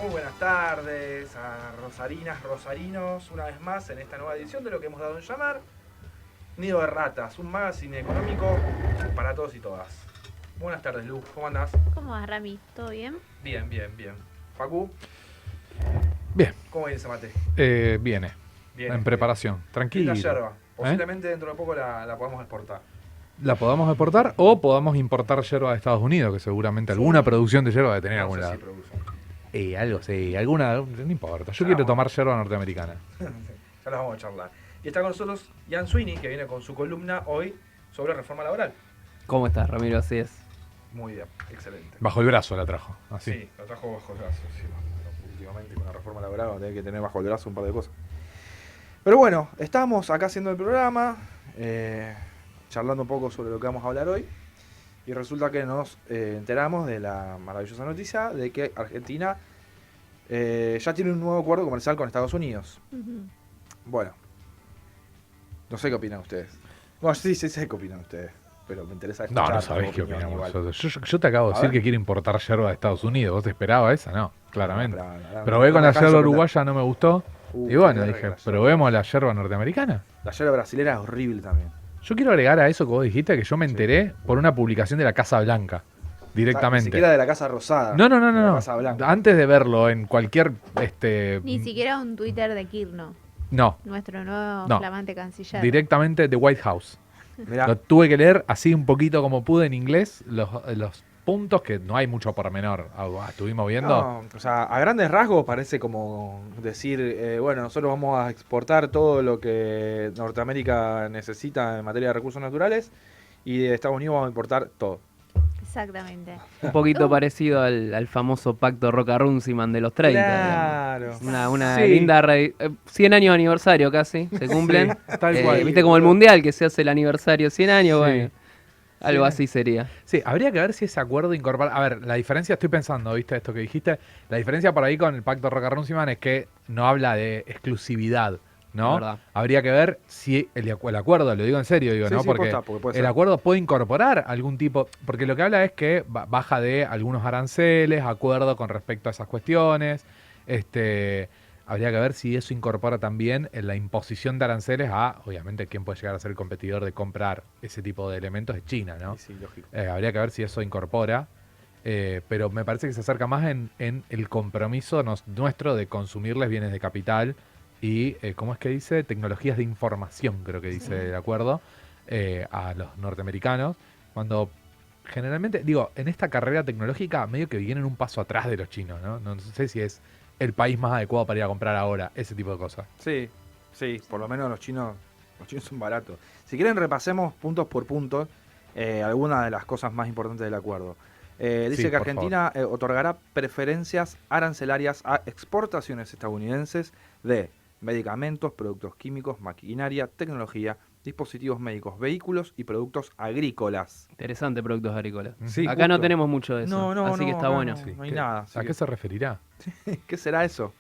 Muy buenas tardes a rosarinas, rosarinos, una vez más en esta nueva edición de lo que hemos dado en llamar Nido de Ratas, un magazine económico para todos y todas. Buenas tardes, Lu, ¿cómo andás? ¿Cómo vas, Rami? ¿Todo bien? Bien, bien, bien. Facu, Bien, ¿cómo viene ese mate? viene. Bien. En preparación. Linda Tranquilo. yerba. Posiblemente dentro de poco la podamos exportar. La podamos exportar o podamos importar yerba de Estados Unidos, que seguramente alguna producción de yerba debe tener en algún No sé lado. si producen. Algo, sí, alguna, no importa. Yo Ah, quiero bueno. tomar yerba norteamericana. Ya los vamos a charlar. Y está con nosotros Ian Sweeney, que viene con su columna hoy sobre reforma laboral. ¿Cómo estás, Ramiro? Así es. Muy bien, excelente. Bajo el brazo la trajo, así. Sí, lo trajo bajo el brazo. Sí, últimamente con la reforma laboral vamos a tener que tener bajo el brazo un par de cosas. Pero bueno, estamos acá haciendo el programa, charlando un poco sobre lo que vamos a hablar hoy. Y resulta que nos enteramos de la maravillosa noticia de que Argentina ya tiene un nuevo acuerdo comercial con Estados Unidos. Bueno, no sé qué opinan ustedes. Bueno, sí sé qué opinan ustedes, pero me interesa escuchar. No tu sabés qué opinión opinamos igual. nosotros. Yo te acabo de A decir ver. que quiero importar yerba de Estados Unidos. ¿Vos te esperabas esa? No, claramente. No, Probé no con me la dejas yerba sorprender. uruguaya, no me gustó. Y Qué bueno, verga dije, la yerba. probemos la yerba norteamericana. La yerba brasilera es horrible también. Yo quiero agregar a eso que vos dijiste que yo me Sí. enteré por una publicación de la Casa Blanca. Ni Directamente. siquiera de la Casa Rosada. No, de la Casa no. Blanca. Antes de verlo en cualquier Ni siquiera un Twitter de Kirno, No, nuestro nuevo No. flamante canciller. directamente de White House. Mirá, Lo tuve que leer así un poquito como pude en inglés, los puntos que no hay mucho pormenor. Estuvimos viendo. no, o sea, a grandes rasgos parece como decir, bueno, nosotros vamos a exportar todo lo que Norteamérica necesita en materia de recursos naturales y de Estados Unidos vamos a importar todo. Exactamente. Un poquito parecido al famoso pacto Roca-Runciman de los 30. Claro. digamos. Una Sí. linda... 100 años de aniversario casi, se cumplen. Tal cual. ¿Viste como el Mundial que se hace el aniversario 100 años? Sí. Bueno, algo Sí. así sería. Sí, habría que ver si ese acuerdo incorpora. A ver, la diferencia, estoy pensando, ¿viste? Esto que dijiste. La diferencia por ahí con el pacto Roca-Runciman es que no habla de exclusividad, ¿no? Es verdad. Habría que ver si el acuerdo, lo digo en serio, digo, Sí, ¿no? sí, Porque posta, porque puede el ser. acuerdo puede incorporar algún tipo. Porque lo que habla es que baja de algunos aranceles, acuerdo con respecto a esas cuestiones. Habría que ver si eso incorpora también en la imposición de aranceles a, obviamente, quién puede llegar a ser el competidor de comprar ese tipo de elementos es China, ¿no? Sí, lógico. Habría que ver si eso incorpora, pero me parece que se acerca más en el compromiso nuestro de consumirles bienes de capital y, ¿cómo es que dice? Tecnologías de información, creo que dice el acuerdo, a los norteamericanos, cuando generalmente, digo, en esta carrera tecnológica medio que vienen un paso atrás de los chinos, ¿no? No sé si es el país más adecuado para ir a comprar ahora, ese tipo de cosas. Sí, sí, por lo menos los chinos son baratos. Si quieren repasemos puntos por puntos algunas de las cosas más importantes del acuerdo. Dice Sí, que por Argentina otorgará preferencias arancelarias a exportaciones estadounidenses de medicamentos, productos químicos, maquinaria, tecnología, dispositivos médicos, vehículos y productos agrícolas. Interesante productos agrícolas. Sí, Acá no justo. tenemos mucho de eso. así que está acá bueno. No hay nada. así ¿A que- qué se referirá? ¿Qué será eso?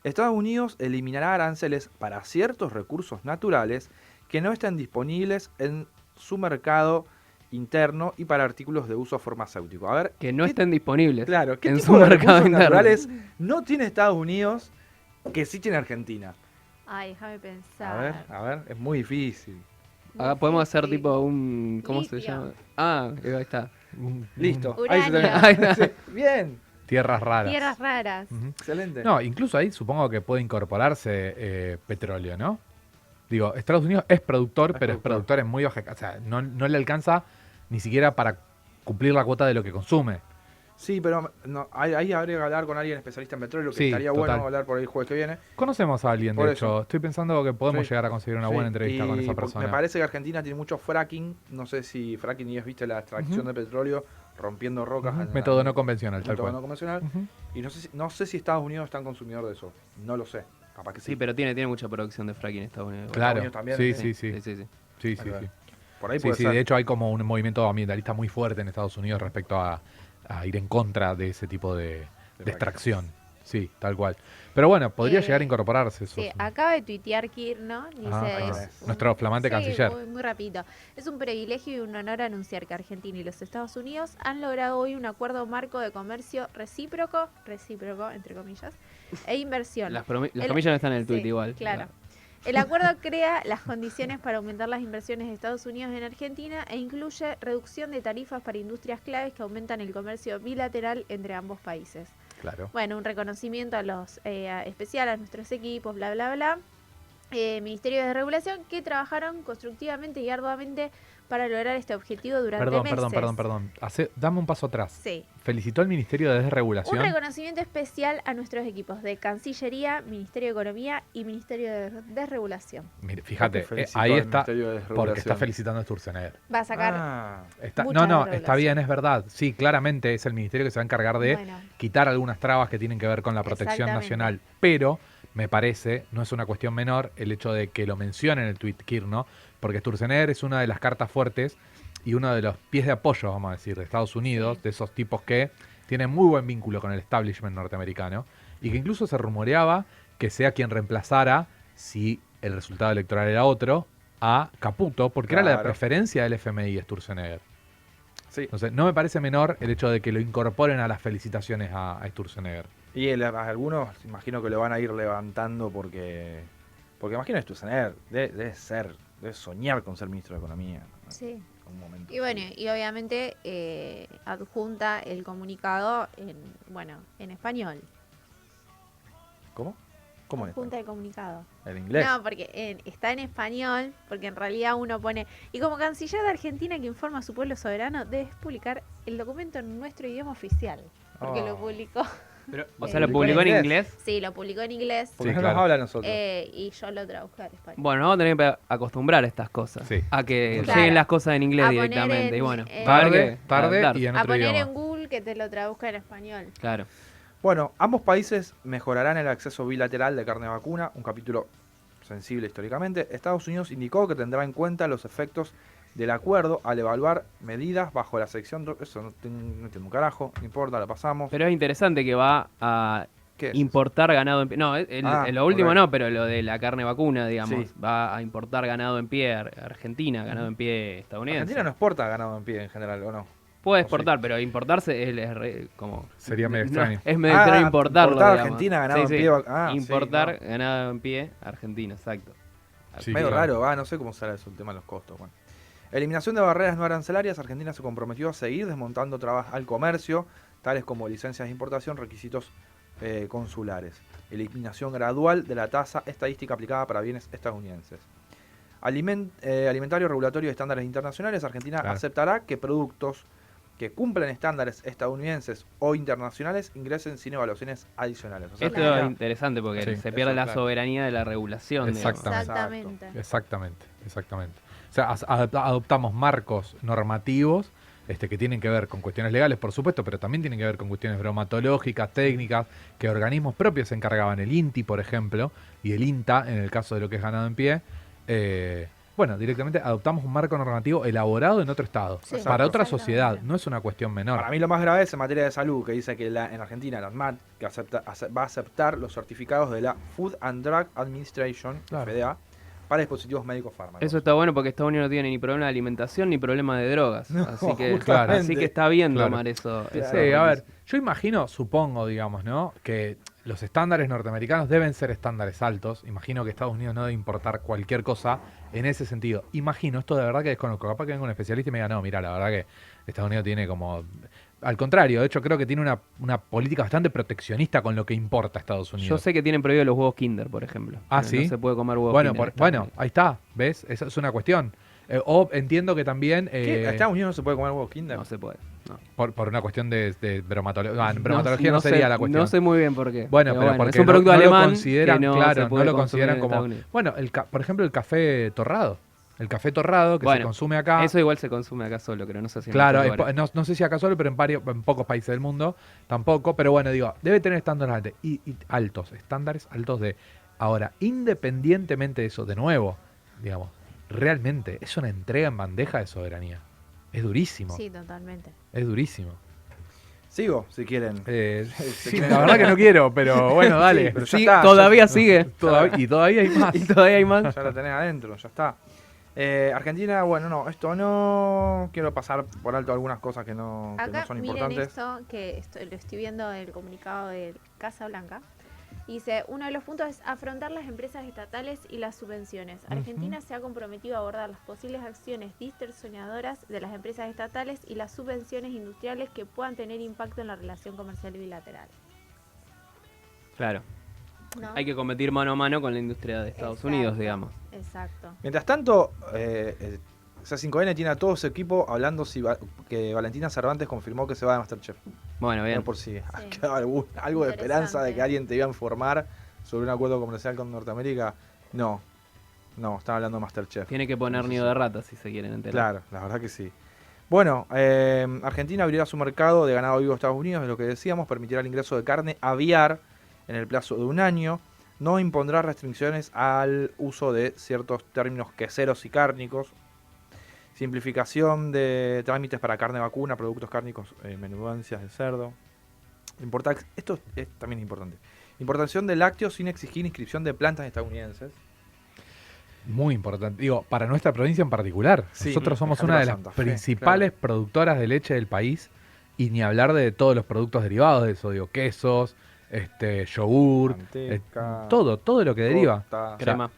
Estados Unidos eliminará aranceles para ciertos recursos naturales que no estén disponibles en su mercado interno y para artículos de uso farmacéutico. A ver, Que no ¿qué- estén disponibles claro, ¿qué en tipo su de mercado recursos interno. naturales no tiene Estados Unidos que sí tiene Argentina? Ay, déjame pensar. A ver, es muy difícil. Acá podemos hacer Sí. tipo un... ¿Cómo se Litio. llama? Ah, ahí está. Listo. Uranio. Ahí se terminó. Ahí está. Sí, bien, Tierras raras. Tierras raras. Ujú. excelente. No, incluso ahí supongo que puede incorporarse petróleo, ¿no? Digo, Estados Unidos es productor, pero es productor en muy baja. O sea, no le alcanza ni siquiera para cumplir la cuota de lo que consume. Sí, pero no, ahí habría que hablar con alguien especialista en petróleo, que Sí, estaría total. bueno hablar por el jueves que viene. Conocemos a alguien, Por de eso. hecho. Estoy pensando que podemos Sí. llegar a conseguir una Sí, buena entrevista con y esa porque persona. Me parece que Argentina tiene mucho fracking. No sé si fracking y has visto la extracción de petróleo rompiendo rocas. Ujú, en- método en- no convencional, tal método cual. no convencional. Ujú. Y no sé si Estados Unidos es tan consumidor de eso. No lo sé. Capaz que sí. Sí, pero tiene mucha producción de fracking en Estados Unidos. Claro, Unidos también, sí, sí. sí. Sí. Sí, Hay que ver. sí. Por ahí Sí, puede sí, ser. de hecho hay como un movimiento ambientalista muy fuerte en Estados Unidos respecto a ir en contra de ese tipo de fracking. extracción. Sí, tal cual. Pero bueno, podría Eh, llegar a incorporarse eso. Sí, acaba de tuitear Kirno, dice, ahí es tenés. Nuestro flamante canciller. Muy, muy rapidito. Es un privilegio y un honor anunciar que Argentina y los Estados Unidos han logrado hoy un acuerdo marco de comercio recíproco, entre comillas, e inversión. Las El- comillas no están en el tuit Sí, igual. Claro. El acuerdo crea las condiciones para aumentar las inversiones de Estados Unidos en Argentina e incluye reducción de tarifas para industrias claves que aumentan el comercio bilateral entre ambos países. Claro. Bueno, un reconocimiento a los especial a nuestros equipos, bla, bla, bla. Ministerios de Regulación que trabajaron constructivamente y arduamente para lograr este objetivo durante meses. Perdón. Dame un paso atrás. Sí. Felicitó al Ministerio de Un Desregulación. reconocimiento especial a nuestros equipos de Cancillería, Ministerio de Economía y Ministerio de Desregulación. Mire, fíjate, Felicitó ahí al está, Ministerio de porque Regulación. está felicitando a Sturzenegger. Va a sacar. Mucha No, está desregulación. bien, es verdad. Sí, claramente es el ministerio que se va a encargar de Bueno. quitar algunas trabas que tienen que ver con la protección Exactamente. nacional. Pero me parece, no es una cuestión menor, el hecho de que lo mencione en el tweet Kirno, porque Sturzenegger es una de las cartas fuertes y uno de los pies de apoyo, vamos a decir, de Estados Unidos, Sí. de esos tipos que tienen muy buen vínculo con el establishment norteamericano y que incluso se rumoreaba que sea quien reemplazara, si el resultado electoral era otro, a Caputo, porque era la Claro. preferencia del FMI Sturzenegger. Sí. Entonces, no me parece menor el hecho de que lo incorporen a las felicitaciones a Sturzenegger. Y algunos imagino que lo van a ir levantando porque imagino que Sturzenegger debe soñar con ser ministro de Economía. ¿no? Sí. En un momento. Y bueno, y obviamente adjunta el comunicado en español. ¿Cómo? ¿Cómo es? Adjunta el comunicado. ¿El inglés? No, porque está en español, porque en realidad uno pone... Y como canciller de Argentina que informa a su pueblo soberano, debes publicar el documento en nuestro idioma oficial. Porque lo publicó... Pero, o Eh, sea, ¿lo publicó en inglés? Sí, lo publicó en inglés. Porque Sí, no claro. nos habla a nosotros. Y yo lo traduje al español. Bueno, vamos a tener que acostumbrar a estas cosas. Sí. A que Claro. lleguen las cosas en inglés A poner directamente. en- Y bueno, en- va a haber Tarde, que tarde adaptar. y en A otro poner idioma. en Google que te lo traduzca en español. Claro. Bueno, ambos países mejorarán el acceso bilateral de carne vacuna, un capítulo sensible históricamente. Estados Unidos indicó que tendrá en cuenta los efectos del acuerdo al evaluar medidas bajo la sección... Eso no entiendo un carajo, no importa, la pasamos. Pero es interesante que va a ¿Qué es? importar ganado en pie. No, lo último ok. no, pero lo de la carne vacuna, digamos. Sí. Va a importar ganado en pie Argentina, ganado en pie estadounidense. Argentina no exporta ganado en pie en general, ¿o no? Puede ¿o exportar, pero importarse como... Sería medio no, extraño. es medio extraño importarlo, importar digamos. Argentina ganado Sí, en sí. pie. Sí, Importar no. ganado en pie Argentina, exacto. Sí, Medio claro. raro, no sé cómo será eso el tema de los costos. Bueno. Eliminación de barreras no arancelarias. Argentina se comprometió a seguir desmontando trabas al comercio, tales como licencias de importación, requisitos consulares. Eliminación gradual de la tasa estadística aplicada para bienes estadounidenses. Alimentario, regulatorio y estándares internacionales. Argentina Claro. aceptará que productos que cumplen estándares estadounidenses o internacionales ingresen sin evaluaciones adicionales. O sea, Esto Claro. es interesante porque Sí, se pierde eso, la claro. soberanía de la regulación. digamos. Exactamente. Exactamente. Exactamente. O sea, adoptamos marcos normativos que tienen que ver con cuestiones legales, por supuesto, pero también tienen que ver con cuestiones bromatológicas, técnicas, que organismos propios se encargaban, el INTI, por ejemplo, y el INTA, en el caso de lo que es ganado en pie. Bueno, directamente adoptamos un marco normativo elaborado en otro estado, Sí, para otra exactamente. sociedad, no es una cuestión menor. Para mí lo más grave es en materia de salud, que dice que en Argentina la ANMAT que va a aceptar los certificados de la Food and Drug Administration, Claro. FDA, para dispositivos médicos fármacos. Eso está bueno porque Estados Unidos no tiene ni problema de alimentación ni problema de drogas. No, así, que, justamente. así que está bien Claro. tomar eso. Claro. eso Sí, a ver, yo imagino, supongo, digamos, ¿no? Que los estándares norteamericanos deben ser estándares altos. Imagino que Estados Unidos no debe importar cualquier cosa en ese sentido. Imagino, esto de verdad que desconozco. Capaz que venga un especialista y me diga, no, mira, la verdad que Estados Unidos tiene como... Al contrario, de hecho creo que tiene una política bastante proteccionista con lo que importa a Estados Unidos. Yo sé que tienen prohibido los huevos Kinder, por ejemplo. Ah, No ¿sí? se puede comer huevos Bueno, Kinder. en Estados bueno, Unidos. ahí está, ¿ves? Esa es una cuestión. O entiendo que también... ¿Qué? ¿En Estados Unidos no se puede comer huevos Kinder? No se puede. No. por una cuestión de bromatología. bromatología no, sé- sería la cuestión. No sé muy bien por qué. Bueno, pero porque es un producto no lo alemán consideran, que no claro, se puede no lo consumir consideran en como... Estados Unidos. Bueno, por ejemplo, el café torrado. El café torrado que se Bueno, consume acá. Eso igual se consume acá solo, pero no sé si en Claro, otros lugares. no sé si acá solo, pero en pocos países del mundo tampoco. Pero bueno, digo, debe tener estándares altos. Y altos, estándares altos de... Ahora, independientemente de eso, de nuevo, digamos, realmente es una entrega en bandeja de soberanía. Es durísimo. Sí, totalmente. Es durísimo. Sigo, si quieren. Sí, la verdad que no quiero, pero bueno, dale. Sí, pero ya Sí, está, todavía ya- sigue. Y todavía hay más. Y todavía hay más. Ya la tenés adentro, ya está. Argentina, bueno, no, esto no. Quiero pasar por alto algunas cosas que no Acá son miren importantes. esto, que lo estoy viendo del comunicado de Casa Blanca. Dice, uno de los puntos es afrontar las empresas estatales y las subvenciones. Argentina se ha comprometido a abordar las posibles acciones distorsionadoras de las empresas estatales y las subvenciones industriales que puedan tener impacto en la relación comercial bilateral. Claro. ¿No? Hay que competir mano a mano con la industria de Estados Exacto, Unidos, digamos. Exacto. Mientras tanto, C5N tiene a todo su equipo hablando que Valentina Cervantes confirmó que se va de Masterchef. Bueno, bien. No por si quedaba algo de esperanza de que alguien te iba a informar sobre un acuerdo comercial con Norteamérica. No, están hablando de Masterchef. Tiene que poner nido de ratas si se quieren enterar. Claro, la verdad que sí. Bueno, Argentina abrirá su mercado de ganado vivo a Estados Unidos, es lo que decíamos, permitirá el ingreso de carne aviar en el plazo de un año, no impondrá restricciones al uso de ciertos términos queseros y cárnicos, simplificación de trámites para carne vacuna, productos cárnicos, menudencias de cerdo. Esto es también importante. Importación de lácteos sin exigir inscripción de plantas estadounidenses. Muy importante. Digo, para nuestra provincia en particular. Sí, Nosotros somos dejate una de para las Santa Fe, principales productoras de leche del país. Y ni hablar de todos los productos derivados de eso. Digo, quesos, yogur, Manteca, todo lo que deriva. torta. Crema.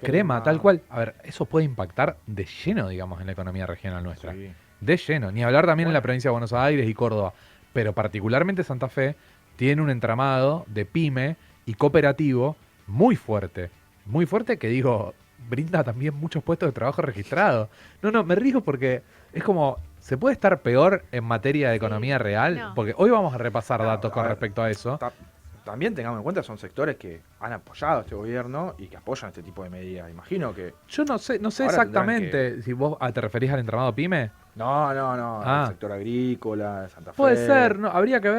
Crema, tal cual. A ver, eso puede impactar de lleno, digamos, en la economía regional nuestra. Sí. De lleno. Ni hablar también en la provincia de Buenos Aires y Córdoba. Pero particularmente Santa Fe tiene un entramado de pyme y cooperativo muy fuerte. Muy fuerte que digo, brinda también muchos puestos de trabajo registrados. No, me río porque es como, ¿se puede estar peor en materia de Sí, economía real? no. Porque hoy vamos a repasar No, datos a con ver, respecto a eso. También tengamos en cuenta, son sectores que han apoyado a este gobierno y que apoyan este tipo de medidas. Imagino que... Yo no sé Ahora exactamente si vos te referís al entramado pyme. No, Ah. el sector agrícola, de Santa Fe. Puede ser, no, habría que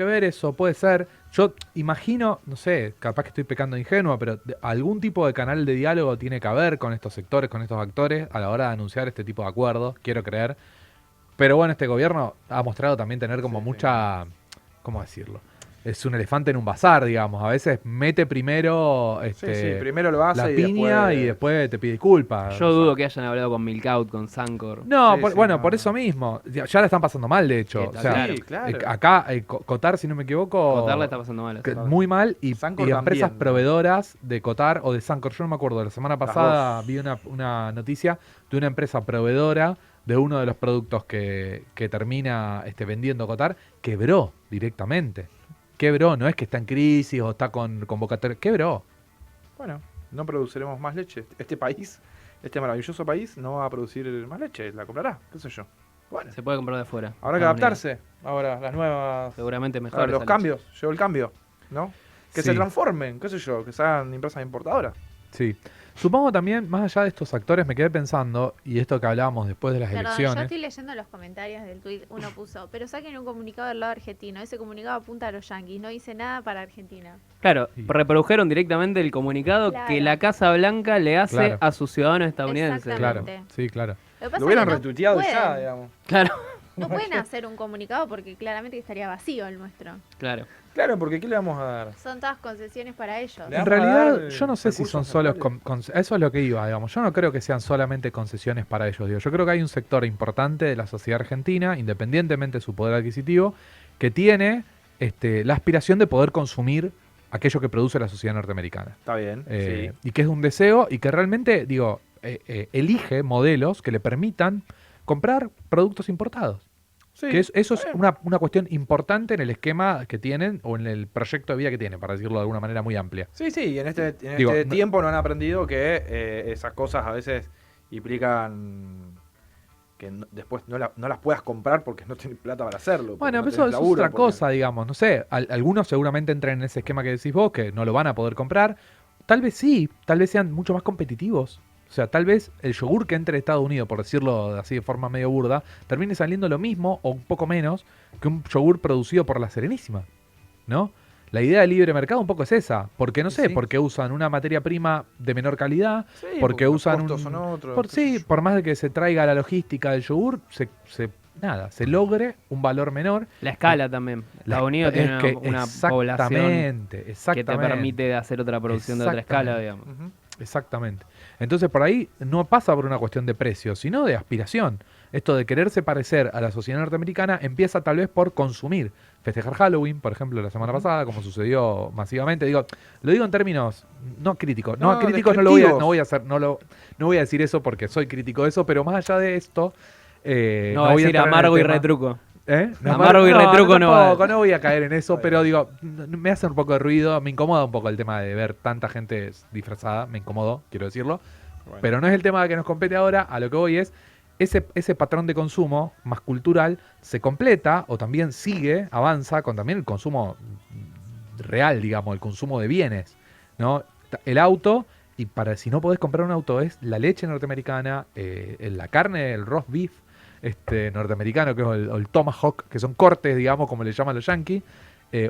ver eso, puede ser. Yo imagino, no sé, capaz que estoy pecando de ingenuo, pero algún tipo de canal de diálogo tiene que haber con estos sectores, con estos actores, a la hora de anunciar este tipo de acuerdos, quiero creer. Pero bueno, este gobierno ha mostrado también tener como Sí. mucha, ¿cómo decirlo? Es un elefante en un bazar, digamos. A veces mete primero Sí, primero lo hace la y piña después... y después te pide disculpas. Yo dudo que hayan hablado con Milkout, con Sancor. No, Sí, sí, bueno, no. por eso mismo. Ya la están pasando mal, de hecho. Sí, O sea, claro. Sí, claro. acá, Cotar, si no me equivoco, Cotar le está pasando mal. muy mal. Y Sancor empresas también. proveedoras de Cotar o de Sancor. Yo no me acuerdo. La semana pasada vi una noticia de una empresa proveedora de uno de los productos que termina vendiendo Cotar. Quebró directamente. Quebró. No es que está en crisis o está con convocatoria. Quebró. Bueno, no produciremos más leche. Este país, este maravilloso país, no va a producir más leche. La comprará, qué sé yo. Bueno, Se puede comprar de afuera. habrá que Estados Unidos. adaptarse. Ahora, las nuevas... Seguramente mejor. Ahora, los esa cambios. Llegó el cambio, ¿no? Que Sí. se transformen, qué sé yo, que sean empresas importadoras. Sí. Supongo también, más allá de estos actores, me quedé pensando, y esto que hablábamos después de las Perdón, yo elecciones. estoy leyendo los comentarios del tweet, uno puso, pero saquen un comunicado del lado argentino, ese comunicado apunta a los yanquis, no dice nada para Argentina. Claro, Sí. reprodujeron directamente el comunicado Claro. que la Casa Blanca le hace Claro. a sus ciudadanos estadounidenses. Claro, Exactamente. sí, claro. Lo que pasa Lo hubieran es que retuiteado pueden, ya, digamos. Claro, No pueden hacer un comunicado porque claramente estaría vacío el nuestro. claro. Claro, porque ¿qué le vamos a dar? Son todas concesiones para ellos. Le En vamos a realidad, dar, yo no sé si son recursos solo... naturales. eso es lo que iba, digamos. Yo no creo que sean solamente concesiones para ellos. Digo. Yo creo que hay un sector importante de la sociedad argentina, independientemente de su poder adquisitivo, que tiene la aspiración de poder consumir aquello que produce la sociedad norteamericana. Está bien, sí. Y que es un deseo y que realmente, digo, elige modelos que le permitan comprar productos importados. Sí, Que eso está es bien. una cuestión importante en el esquema que tienen o en el proyecto de vida que tienen, para decirlo de alguna manera muy amplia. Sí, sí, y en este Digo, no- tiempo no han aprendido que esas cosas a veces implican que después no las puedas comprar porque no tienes plata para hacerlo. porque Bueno, no pero tenés eso es laburo, otra porque- cosa, digamos. No sé, algunos seguramente entran en ese esquema que decís vos, que no lo van a poder comprar. Tal vez sí, tal vez sean mucho más competitivos. O sea, tal vez el yogur que entre de Estados Unidos, por decirlo así de forma medio burda, termine saliendo lo mismo o un poco menos que un yogur producido por la Serenísima, ¿no? La idea del libre mercado un poco es esa, porque no Y sé, sí. porque usan una materia prima de menor calidad, Sí, porque los usan costos un... son otros, por, qué sé sí, yo. por más de que se traiga la logística del yogur, se nada, se logre un valor menor. La escala también. Estados Unidos tiene una población que te permite hacer otra producción de otra escala, digamos. Exactamente. Entonces por ahí no pasa por una cuestión de precio, sino de aspiración. Esto de quererse parecer a la sociedad norteamericana empieza tal vez por consumir. Festejar Halloween, por ejemplo, la semana pasada, como sucedió masivamente. Lo digo en términos no críticos. No, críticos no voy a decir eso porque soy crítico de eso, pero más allá de esto, no voy a decir amargo y retruco. No, amargo y retruco no voy a caer en eso, pero digo, me hace un poco de ruido, me incomoda un poco el tema de ver tanta gente disfrazada, me incomodó, quiero decirlo. Bueno. Pero no es el tema que nos compete ahora, a lo que voy es, ese patrón de consumo más cultural se completa o también sigue, avanza con también el consumo real, digamos, el consumo de bienes, ¿no? El auto, y si no podés comprar un auto, es la leche norteamericana, la carne, el roast beef norteamericano, que es el tomahawk, que son cortes, digamos, como le llaman los yankees,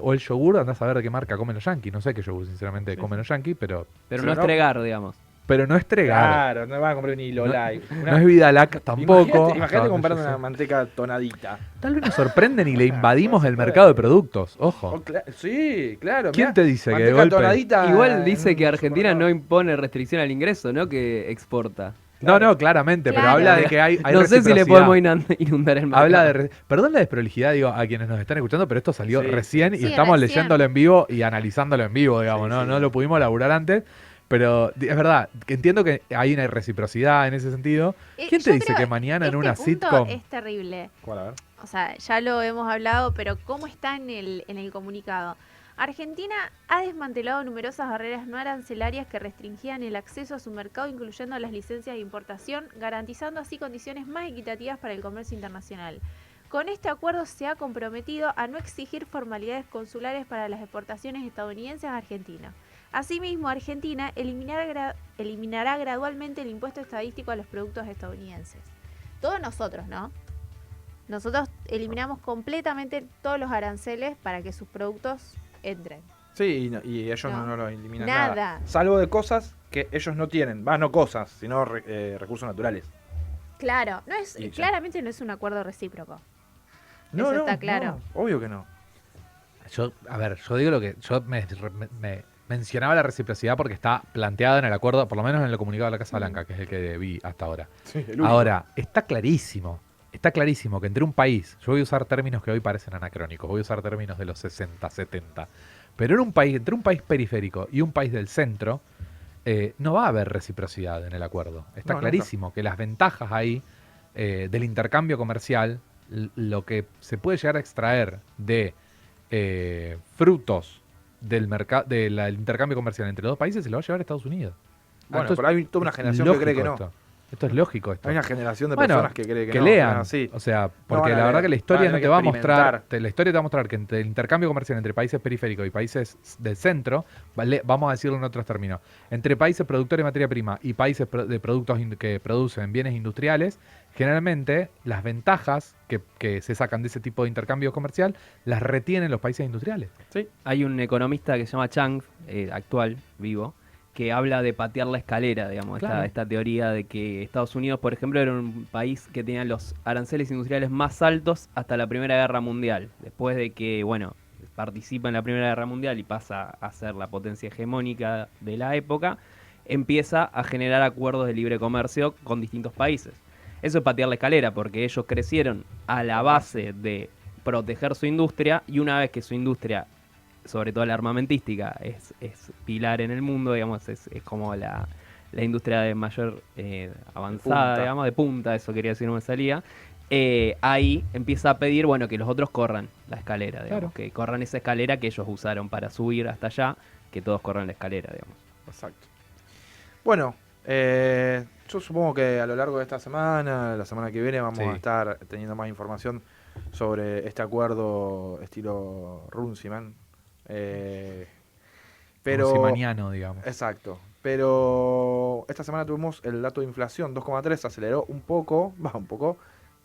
o el yogur, andás a ver de qué marca comen los yankees, no sé qué yogur sinceramente comen los yankees, pero no es tregar, digamos. Pero no es tregar. Claro, no van a comprar ni Lolay. No es Vidalac tampoco. Imagínate comprando una manteca tonadita. Tal vez nos sorprenden y le invadimos el mercado de productos. Ojo. Sí, claro. ¿Quién te dice que de golpe? Tonadita igual dice que Argentina no impone restricción al ingreso, ¿no? Que exporta. Claro. No, claramente, pero habla de que hay no sé si le podemos inundar el mercado. Habla perdón la desprolijidad, digo, a quienes nos están escuchando, pero esto salió recién y estamos leyéndolo en vivo y analizándolo en vivo, digamos, no lo pudimos elaborar antes. Pero es verdad, que entiendo que hay una reciprocidad en ese sentido. ¿Quién te dice que mañana en una sitcom? Es terrible. ¿Cuál, a ver? O sea, ya lo hemos hablado, pero ¿cómo está en el comunicado? Argentina ha desmantelado numerosas barreras no arancelarias que restringían el acceso a su mercado, incluyendo las licencias de importación, garantizando así condiciones más equitativas para el comercio internacional. Con este acuerdo se ha comprometido a no exigir formalidades consulares para las exportaciones estadounidenses a Argentina. Asimismo, Argentina eliminará gradualmente el impuesto estadístico a los productos estadounidenses. Todos nosotros, ¿no? Nosotros eliminamos completamente todos los aranceles para que sus productos entren. Sí, y ellos no lo eliminan nada. Salvo de cosas que ellos no tienen. No cosas, sino recursos naturales. Claro, claramente no es un acuerdo recíproco. No, eso está claro. No, obvio que no. Yo digo lo que... Yo me mencionaba la reciprocidad porque está planteada en el acuerdo, por lo menos en el comunicado de la Casa Blanca, que es el que vi hasta ahora. Sí, ahora, está clarísimo que entre un país, yo voy a usar términos que hoy parecen anacrónicos, voy a usar términos de los 60, 70, pero entre un país periférico y un país del centro, no va a haber reciprocidad en el acuerdo. Está clarísimo que las ventajas ahí del intercambio comercial, lo que se puede llegar a extraer de frutos del intercambio comercial entre los dos países se lo va a llevar a Estados Unidos. Bueno, pero hay toda una generación que cree que no. Esto es lógico. Hay una generación de personas que cree que no. Lean. O sea, porque la verdad que la historia no te va a mostrar. La historia te va a mostrar que entre el intercambio comercial entre países periféricos y países del centro, vamos a decirlo en otros términos, entre países productores de materia prima y países de productos que producen bienes industriales, generalmente las ventajas que se sacan de ese tipo de intercambio comercial las retienen los países industriales. Sí. Hay un economista que se llama Chang, actual, vivo, que habla de patear la escalera, digamos, claro. esta teoría de que Estados Unidos, por ejemplo, era un país que tenía los aranceles industriales más altos hasta la Primera Guerra Mundial. Después de que, participa en la Primera Guerra Mundial y pasa a ser la potencia hegemónica de la época, empieza a generar acuerdos de libre comercio con distintos países. Eso es patear la escalera, porque ellos crecieron a la base de proteger su industria, y una vez que su industria, sobre todo la armamentística, es pilar en el mundo, digamos, es como la industria de mayor avanzada, digamos, de punta, eso quería decir, no me salía. Ahí empieza a pedir, que los otros corran la escalera, digamos, que corran esa escalera que ellos usaron para subir hasta allá, que todos corran la escalera, digamos. Exacto. Bueno, yo supongo que a lo largo de esta semana, la semana que viene, vamos a estar teniendo más información sobre este acuerdo estilo Runciman. Pero Runcimaniano, digamos. Exacto. Pero esta semana tuvimos el dato de inflación, 2,3, se aceleró un poco,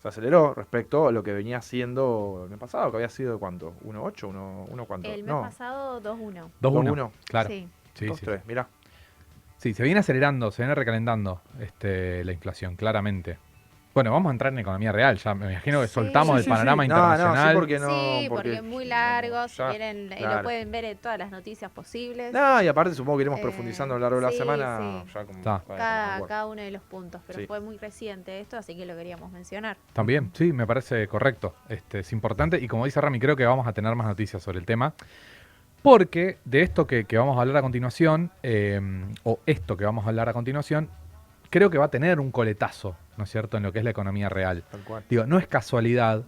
se aceleró respecto a lo que venía siendo el mes pasado, que había sido ¿cuánto? ¿1,8? ¿1 cuánto? El mes pasado 2,1. 2,1, claro. Sí. 2,3, mirá. Sí, se viene acelerando, se viene recalentando la inflación, claramente. Bueno, vamos a entrar en economía real, ya me imagino que Sí. soltamos el Sí, panorama sí. internacional. No, sí, porque no. Sí, porque es muy largo, si ya, quieren, claro. lo pueden ver en todas las noticias posibles. No, y aparte supongo que iremos profundizando a lo largo de la sí, semana. sí. Ya como, Está. Cada uno de los puntos, pero Sí. fue muy reciente esto, así que lo queríamos mencionar. También, sí, me parece correcto. Es importante. Y como dice Rami, creo que vamos a tener más noticias sobre el tema. Porque de esto que vamos a hablar a continuación, o esto que vamos a hablar a continuación, creo que va a tener un coletazo, ¿no es cierto?, en lo que es la economía real. Tal cual. Digo, no es casualidad,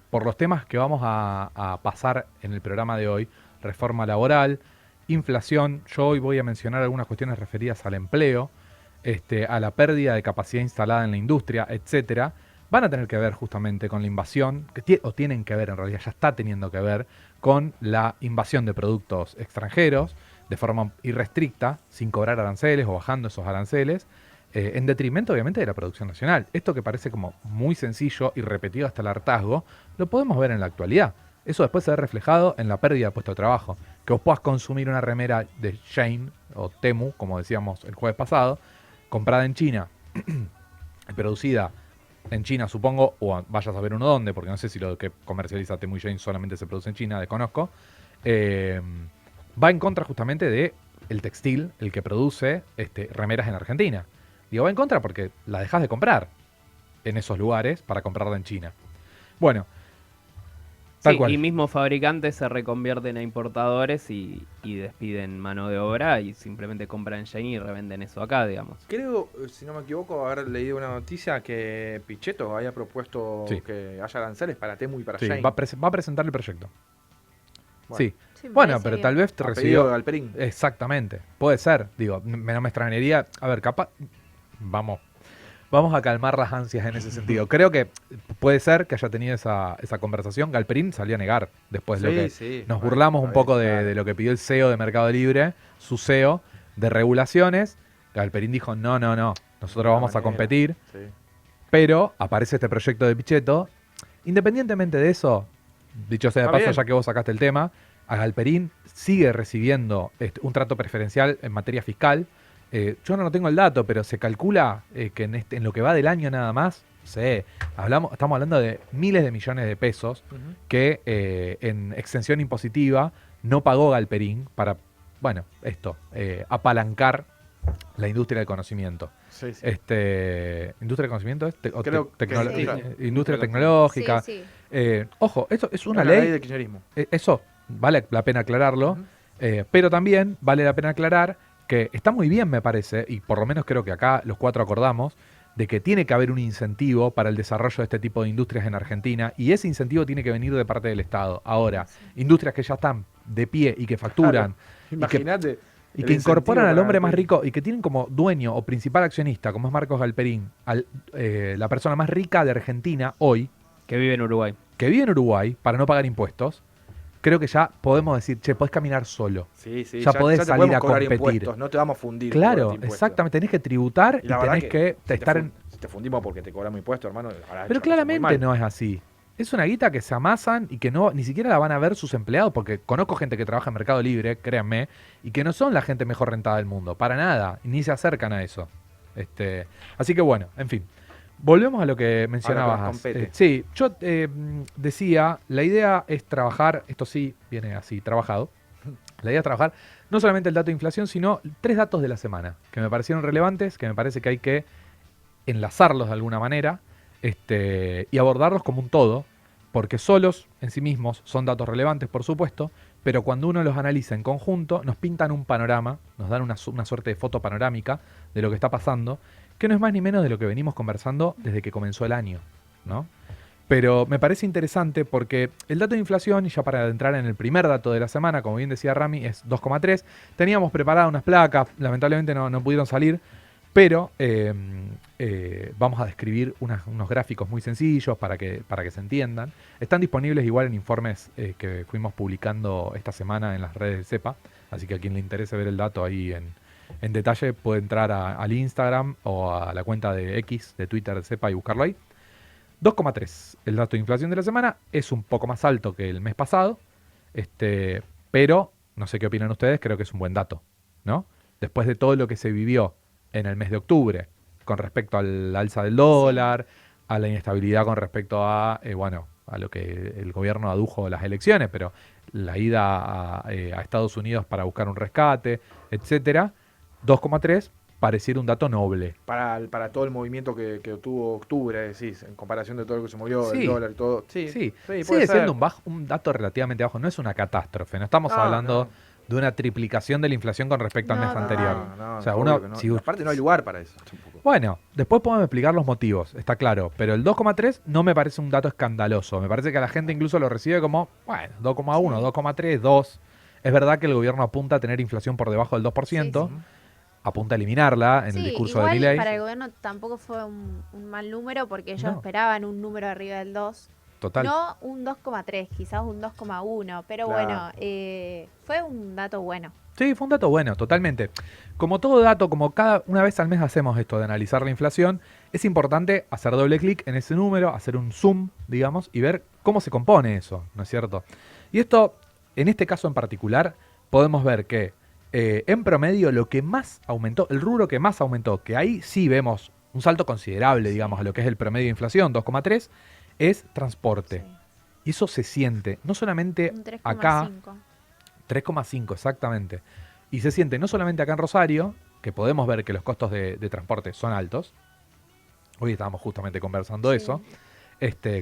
por los temas que vamos a pasar en el programa de hoy, reforma laboral, inflación, yo hoy voy a mencionar algunas cuestiones referidas al empleo, a la pérdida de capacidad instalada en la industria, etcétera, van a tener que ver justamente con la invasión, o tienen que ver, en realidad ya está teniendo que ver, con la invasión de productos extranjeros de forma irrestricta, sin cobrar aranceles o bajando esos aranceles, en detrimento obviamente de la producción nacional. Esto que parece como muy sencillo y repetido hasta el hartazgo, lo podemos ver en la actualidad. Eso después se ve reflejado en la pérdida de puesto de trabajo. Que vos puedas consumir una remera de Shein o Temu, como decíamos el jueves pasado, comprada en China, producida en China, supongo, o vayas a ver uno dónde, porque no sé si lo que comercializa Temu y Shein solamente se produce en China, desconozco, va en contra justamente de el textil, el que produce remeras en Argentina. Digo, va en contra porque la dejas de comprar en esos lugares para comprarla en China. Bueno, tal Sí, cual. y mismos fabricantes se reconvierten a importadores y despiden mano de obra y simplemente compran Shein y revenden eso acá, digamos. Creo, si no me equivoco, haber leído una noticia que Pichetto había propuesto Sí. que haya aranceles para Temu y para Sí, Shein. va a presentar el proyecto. Bueno. Sí. Sí, me Bueno, parece pero bien. tal vez te A pedido recibió. de Galperín. Exactamente. Puede ser. Digo, no me extrañaría. A ver, capaz. Vamos a calmar las ansias en ese sentido. Creo que puede ser que haya tenido esa conversación. Galperín salió a negar después de lo que Sí. nos Bueno, burlamos un está poco bien, claro. de lo que pidió el CEO de Mercado Libre, su CEO de regulaciones. Galperín dijo, no, nosotros De vamos a manera. competir. Sí. Pero aparece este proyecto de Pichetto. Independientemente de eso, dicho sea de Está paso, bien. ya que vos sacaste el tema, a Galperín sigue recibiendo un trato preferencial en materia fiscal. Yo no tengo el dato, pero se calcula que en lo que va del año nada más, estamos hablando de miles de millones de pesos Ujú. que en exención impositiva no pagó Galperín para, apalancar la industria del conocimiento. Sí. ¿Industria del conocimiento es? Creo que sí. Industria tecnológica. Sí. Ojo, esto es una Una ley. de kirchnerismo. Eso vale la pena aclararlo. Ujú. Pero también vale la pena aclarar que está muy bien, me parece, y por lo menos creo que acá los cuatro acordamos, de que tiene que haber un incentivo para el desarrollo de este tipo de industrias en Argentina, y ese incentivo tiene que venir de parte del Estado. Ahora, industrias que ya están de pie y que facturan, Imagínate. y el que incorporan incentivo al para hombre más Galperín. rico y que tienen como dueño o principal accionista, como es Marcos Galperín, la persona más rica de Argentina hoy, Que vive en Uruguay. que vive en Uruguay para no pagar impuestos. Creo que ya podemos decir, che, podés caminar solo. Sí. Ya podés te salir podemos a cobrar competir. impuestos, no te vamos a fundir. Claro, cobrarte impuestos. exactamente. Tenés que tributar y la verdad tenés que si te estar en... Si te fundimos porque te cobramos impuestos, hermano. Pero claramente no es así. Es una guita que se amasan y que no ni siquiera la van a ver sus empleados, porque conozco gente que trabaja en Mercado Libre, créanme, y que no son la gente mejor rentada del mundo, para nada, ni se acercan a eso. Así que bueno, en fin. Volvemos a lo que mencionabas. nos compete. Sí, yo decía, la idea es trabajar, esto sí viene así, trabajado. La idea es trabajar no solamente el dato de inflación, sino 3 datos de la semana, que me parecieron relevantes, que me parece que hay que enlazarlos de alguna manera, y abordarlos como un todo, porque solos en sí mismos son datos relevantes, por supuesto, pero cuando uno los analiza en conjunto, nos pintan un panorama, nos dan una suerte de foto panorámica de lo que está pasando, que no es más ni menos de lo que venimos conversando desde que comenzó el año, ¿no? Pero me parece interesante porque el dato de inflación, y ya para entrar en el primer dato de la semana, como bien decía Rami, es 2,3. Teníamos preparadas unas placas, lamentablemente no pudieron salir, pero vamos a describir unos gráficos muy sencillos para que se entiendan. Están disponibles igual en informes que fuimos publicando esta semana en las redes de CEPA, así que a quien le interese ver el dato ahí en detalle puede entrar al Instagram o a la cuenta de X de Twitter de CEPA y buscarlo ahí. 2,3. El dato de inflación de la semana es un poco más alto que el mes pasado, pero no sé qué opinan ustedes, creo que es un buen dato, ¿no? Después de todo lo que se vivió en el mes de octubre, con respecto al alza del dólar, a la inestabilidad con respecto a, a lo que el gobierno adujo las elecciones, pero la ida a Estados Unidos para buscar un rescate, etcétera, 2,3 pareciera un dato noble. Para todo el movimiento que tuvo octubre, decís, en comparación de todo lo que se movió, Sí. el dólar y todo. Sí, Sí, puede sigue ser. siendo un dato relativamente bajo, no es una catástrofe, no estamos No, hablando no. de una triplicación de la inflación con respecto al No, mes total. anterior. No, O sea, obvio uno, que no. si- Aparte no hay lugar para eso tampoco. Bueno, después podemos explicar los motivos, está claro, pero el 2,3 no me parece un dato escandaloso, me parece que la gente incluso lo recibe como, 2,1, Sí. 2,3, 2. Es verdad que el gobierno apunta a tener inflación por debajo del 2%, Sí, apunta a eliminarla en el Sí, discurso igual de Milei. para el gobierno tampoco fue un mal número porque ellos No. esperaban un número arriba del 2. Total. No un 2,3, quizás un 2,1, pero Claro. bueno, fue un dato bueno. Sí, fue un dato bueno, totalmente. Como todo dato, como una vez al mes hacemos esto de analizar la inflación, es importante hacer doble clic en ese número, hacer un zoom, digamos, y ver cómo se compone eso, ¿no es cierto? Y esto, en este caso en particular, podemos ver que en promedio lo que más aumentó, el rubro que más aumentó, que ahí sí vemos un salto considerable, digamos, a lo que es el promedio de inflación, 2,3, es transporte. Sí, Y eso se siente, no solamente un 3,5. acá, 3,5 exactamente. Y se siente no solamente acá en Rosario, que podemos ver que los costos de transporte son altos. Hoy estábamos justamente conversando Sí. eso.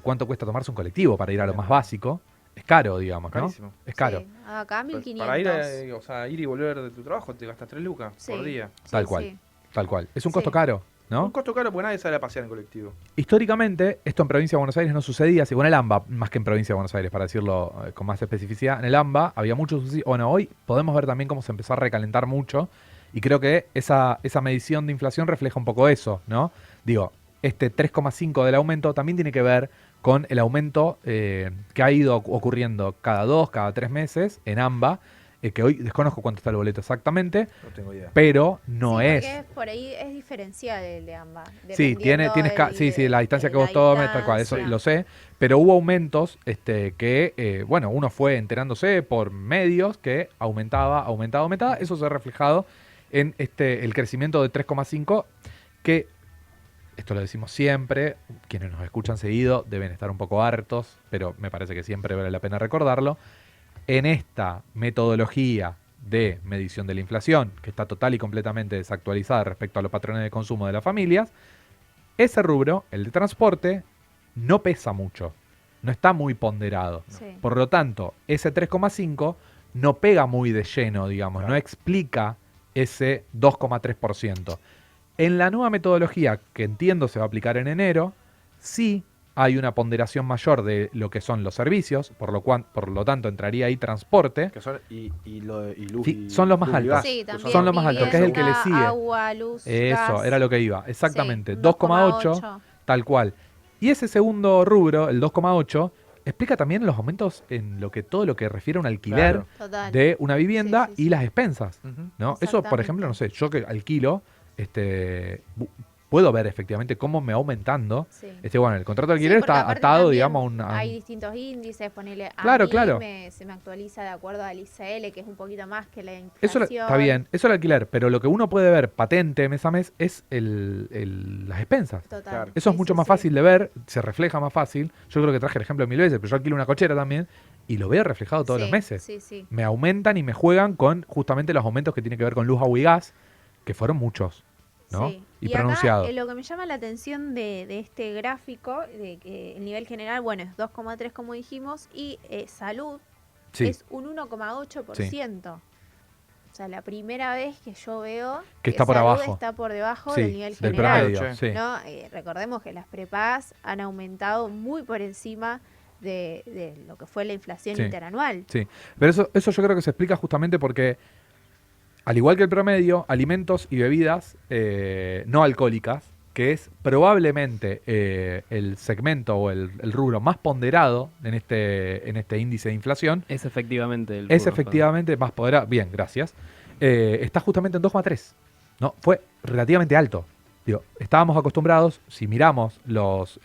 ¿Cuánto cuesta tomarse un colectivo para ir a lo más básico? Es caro, digamos, ¿no? Carísimo. Es caro. Sí, acá 1500. Para ir y volver de tu trabajo te gastas 3 lucas Sí. por día. Sí, Tal cual. sí. Tal cual. Es un Sí. costo caro, ¿no? Un costo caro porque nadie sale a pasear en colectivo. Históricamente, esto en provincia de Buenos Aires no sucedía, según el AMBA, más que en provincia de Buenos Aires, para decirlo con más especificidad. En el AMBA había muchos subsidios. Bueno, hoy podemos ver también cómo se empezó a recalentar mucho y creo que esa medición de inflación refleja un poco eso, ¿no? Digo, este 3,5 del aumento también tiene que ver con el aumento que ha ido ocurriendo cada 2, cada 3 meses en AMBA, que hoy desconozco cuánto está el boleto exactamente, No tengo idea. pero no Sí, es... porque por ahí es diferencial el de ambas. Sí, tienes sí, la distancia que vos tomes, tal cual, eso distancia. lo sé, pero hubo aumentos que, uno fue enterándose por medios que aumentaba, eso se ha reflejado en el crecimiento de 3,5, que, esto lo decimos siempre, quienes nos escuchan seguido deben estar un poco hartos, pero me parece que siempre vale la pena recordarlo, en esta metodología de medición de la inflación, que está total y completamente desactualizada respecto a los patrones de consumo de las familias, ese rubro, el de transporte, no pesa mucho, no está muy ponderado. Sí. Por lo tanto, ese 3,5 no pega muy de lleno, digamos, Claro. no explica ese 2,3%. En la nueva metodología, que entiendo se va a aplicar en enero, sí hay una ponderación mayor de lo que son los servicios, por lo tanto entraría ahí transporte. Que son y luz. Sí, y- son los más luz y altos. gas, Sí, que también. Son los más altos, que es el que le vivienda, sigue. Agua, luz, Eso, gas. era lo que iba, exactamente, Sí, un 2,8, tal cual. Y ese segundo rubro, el 2,8, explica también los aumentos en todo lo que refiere a un alquiler Claro. Total. de una vivienda Sí, sí, y sí. las expensas, Ujú. ¿no? Eso, por ejemplo, no sé, yo que alquilo, puedo ver efectivamente cómo me va aumentando. Sí. El contrato de alquiler Sí, porque está aparte atado, también digamos, a un... Hay distintos índices, ponele a Claro, mí claro. se me actualiza de acuerdo al ICL, que es un poquito más que la Eso inflación. está bien, eso el alquiler, pero lo que uno puede ver patente mes a mes es las expensas. Total. Claro. Eso es Sí, mucho sí, más sí. fácil de ver, se refleja más fácil. Yo creo que traje el ejemplo 1000 veces, pero yo alquilo una cochera también y lo veo reflejado todos Sí, los meses. Sí, sí. Me aumentan y me juegan con justamente los aumentos que tienen que ver con luz, agua y gas, que fueron muchos, ¿no? Sí. Y acá, pronunciados. lo que me llama la atención de este gráfico, de que el nivel general, bueno, es 2,3 como dijimos, y salud Sí, es un 1,8%. O sea, la primera vez que yo veo Que está por salud abajo. está por debajo sí, del nivel del general. promedio, sí. ¿No? Recordemos que las prepagas han aumentado muy por encima de lo que fue la inflación Sí. interanual. Sí, pero eso yo creo que se explica justamente porque, al igual que el promedio, alimentos y bebidas no alcohólicas, que es probablemente el segmento o el rubro más ponderado en este índice de inflación, Es efectivamente el es rubro, efectivamente más poderado. Bien, gracias. Está justamente en 2,3. ¿No? Fue relativamente alto. Digo, estábamos acostumbrados, si miramos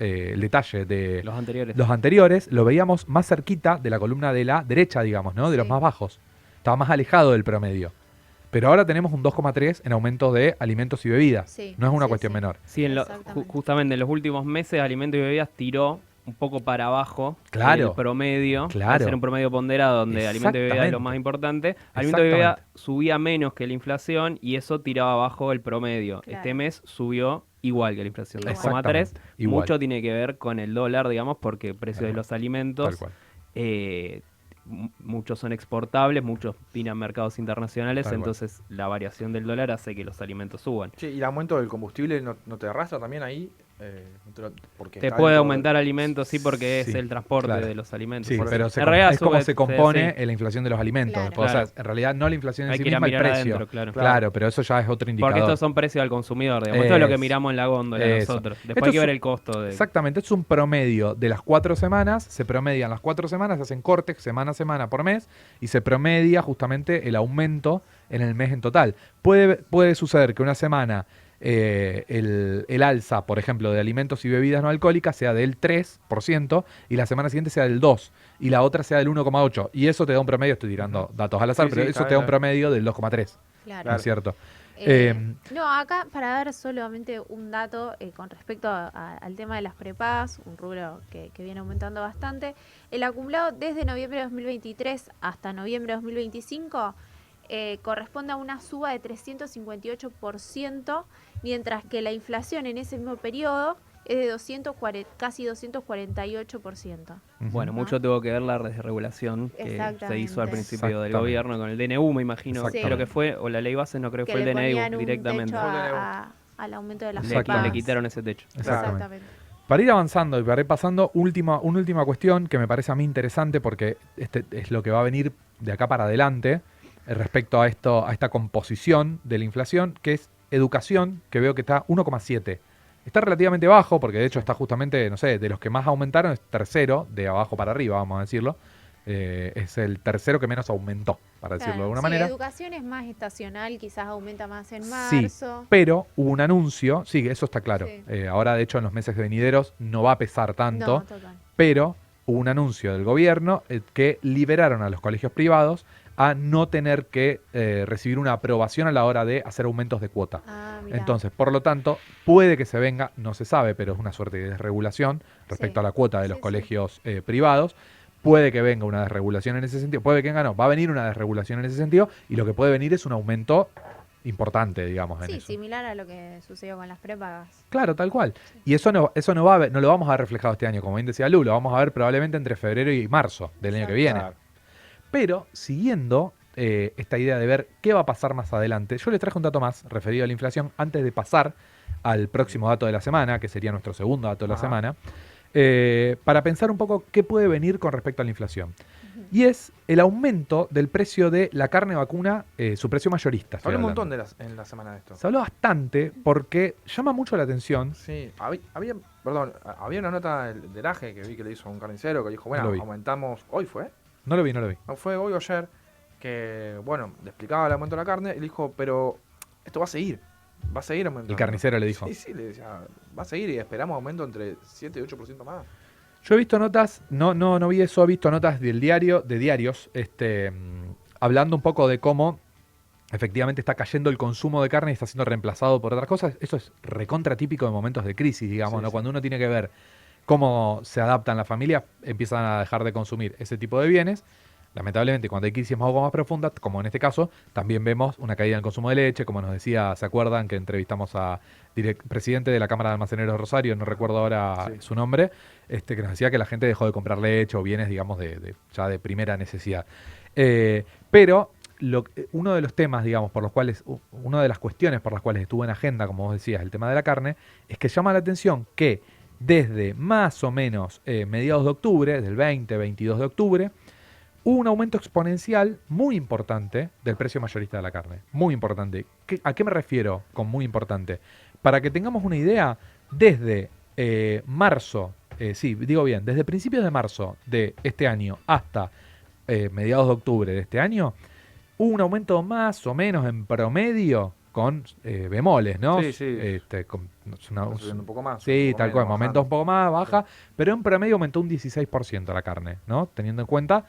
el detalle de los anteriores. los anteriores, lo veíamos más cerquita de la columna de la derecha, digamos, ¿no? De los Sí. más bajos. Estaba más alejado del promedio. Pero ahora tenemos un 2,3 en aumento de alimentos y bebidas. Sí, No es una sí, cuestión sí. menor. Sí, Exactamente. justamente en los últimos meses alimentos y bebidas tiró un poco para abajo Claro. el promedio, Claro. al ser un promedio ponderado donde alimentos y bebidas es lo Exactamente. más importante, alimentos y bebidas Exactamente. subía menos que la inflación y eso tiraba abajo el promedio. Claro. Este mes subió igual que la inflación, Igual. 2,3. Exactamente, igual. Mucho tiene que ver con el dólar, digamos, porque el precio Tal de cual. los alimentos Tal cual. muchos son exportables, muchos vienen a mercados internacionales, Tal cual. entonces la variación del dólar hace que los alimentos suban. Che, ¿y el aumento del combustible no te arrastra también ahí? Porque Te está puede dentro aumentar alimentos, sí, porque Sí, es el transporte claro. de los alimentos. Sí, Por eso. pero En realidad es como sube- se compone sí. la inflación de los alimentos. Claro. O sea, Claro. en realidad no la inflación en Hay sí que ir a misma, el mirar precio. adentro, claro. Claro, pero eso ya es otro indicador. Porque estos son precios al consumidor, digamos. Esto es lo que miramos en la góndola Eso. nosotros. Después Esto hay que es ver un- el costo. Exactamente, esto es un promedio de las 4 semanas, se promedian las 4 semanas, se hacen cortes semana a semana por mes y se promedia justamente el aumento en el mes en total. Puede suceder que una semana el alza, por ejemplo, de alimentos y bebidas no alcohólicas sea del 3% y la semana siguiente sea del 2% y la otra sea del 1,8%. Y eso te da un promedio, estoy tirando datos al azar, Sí, pero sí, eso está te da bien, un promedio del 2,3%. Claro. ¿No es cierto? No, acá para dar solamente un dato con respecto al tema de las prepagas, un rubro que viene aumentando bastante, el acumulado desde noviembre de 2023 hasta noviembre de 2025 corresponde a una suba de 358%, mientras que la inflación en ese mismo periodo es de casi 248%. Bueno, Ujú. mucho tuvo que ver la desregulación que se hizo al Exactamente. principio del Exactamente. gobierno con el DNU, me imagino. Exactamente. Creo que fue, o la ley base, no creo que Que fue el le ponían DNU un directamente. techo al aumento de las Le prepagas. quitaron ese techo. Exactamente. Para ir avanzando y para ir pasando, una última cuestión que me parece a mí interesante porque este es lo que va a venir de acá para adelante respecto a esta composición de la inflación, que es educación, que veo que está 1,7. Está relativamente bajo, porque de hecho está justamente, no sé, de los que más aumentaron es tercero, de abajo para arriba, vamos a decirlo. Es el tercero que menos aumentó, para decirlo de alguna manera. Educación es más estacional, quizás aumenta más en Sí, marzo. pero hubo un anuncio, sí, eso está claro. Sí. Ahora, de hecho, en los meses venideros no va a pesar tanto, No, total. pero hubo un anuncio del gobierno que liberaron a los colegios privados a no tener que recibir una aprobación a la hora de hacer aumentos de cuota. Ah, mirá. Entonces, por lo tanto, puede que se venga, no se sabe, pero es una suerte de desregulación respecto Sí. a la cuota de los Sí, sí. colegios privados. Puede que venga una desregulación en ese sentido, puede que venga, no, va a venir una desregulación en ese sentido y lo que puede venir es un aumento importante, digamos, en Sí, eso. similar a lo que sucedió con las prepagas. Claro, tal cual. Y eso no lo vamos a ver reflejado este año, como bien decía Lu, lo vamos a ver probablemente entre febrero y marzo del año que viene. Claro. Pero siguiendo esta idea de ver qué va a pasar más adelante, yo les traje un dato más referido a la inflación antes de pasar al próximo dato de la semana, que sería nuestro segundo dato de la Ajá. semana, para pensar un poco qué puede venir con respecto a la inflación. Y es el aumento del precio de la carne vacuna, su precio mayorista. estoy Hablé un hablando. montón en la semana de esto. Se habló bastante porque llama mucho la atención. Sí, había una nota del AGE que vi que le hizo un carnicero que dijo, No bueno, lo vi. aumentamos, hoy fue, No lo vi. no fue hoy o ayer, que bueno, le explicaba el aumento de la carne y le dijo, pero esto va a seguir aumentando. El carnicero le dijo. Sí, sí, le decía, va a seguir y esperamos aumento entre 7 y 8% más. Yo he visto notas, no vi eso, he visto notas de diarios, hablando un poco de cómo efectivamente está cayendo el consumo de carne y está siendo reemplazado por otras cosas. Eso es recontra típico de momentos de crisis, digamos, Sí, ¿no? sí. Cuando uno tiene que ver cómo se adaptan las familias, empiezan a dejar de consumir ese tipo de bienes. Lamentablemente, cuando hay crisis un poco más profundas, como en este caso, también vemos una caída en el consumo de leche, como nos decía, ¿se acuerdan que entrevistamos a presidente de la Cámara de Almaceneros de Rosario, no recuerdo ahora Sí. su nombre, que nos decía que la gente dejó de comprar leche o bienes, digamos, ya de primera necesidad. Pero uno de los temas, digamos, por los cuales, una de las cuestiones por las cuales estuvo en agenda, como vos decías, el tema de la carne, es que llama la atención que desde más o menos mediados de octubre, del 20-22 de octubre, hubo un aumento exponencial muy importante del precio mayorista de la carne. Muy importante. ¿A qué me refiero con muy importante? Para que tengamos una idea, desde marzo, desde principios de marzo de este año hasta mediados de octubre de este año, hubo un aumento más o menos en promedio con bemoles, ¿no? Sí, sí. Está Subiendo un poco más. Sí, un poco tal menos, cual, bajando. momentos un poco más baja, pero en promedio aumentó un 16% la carne, ¿no? Teniendo en cuenta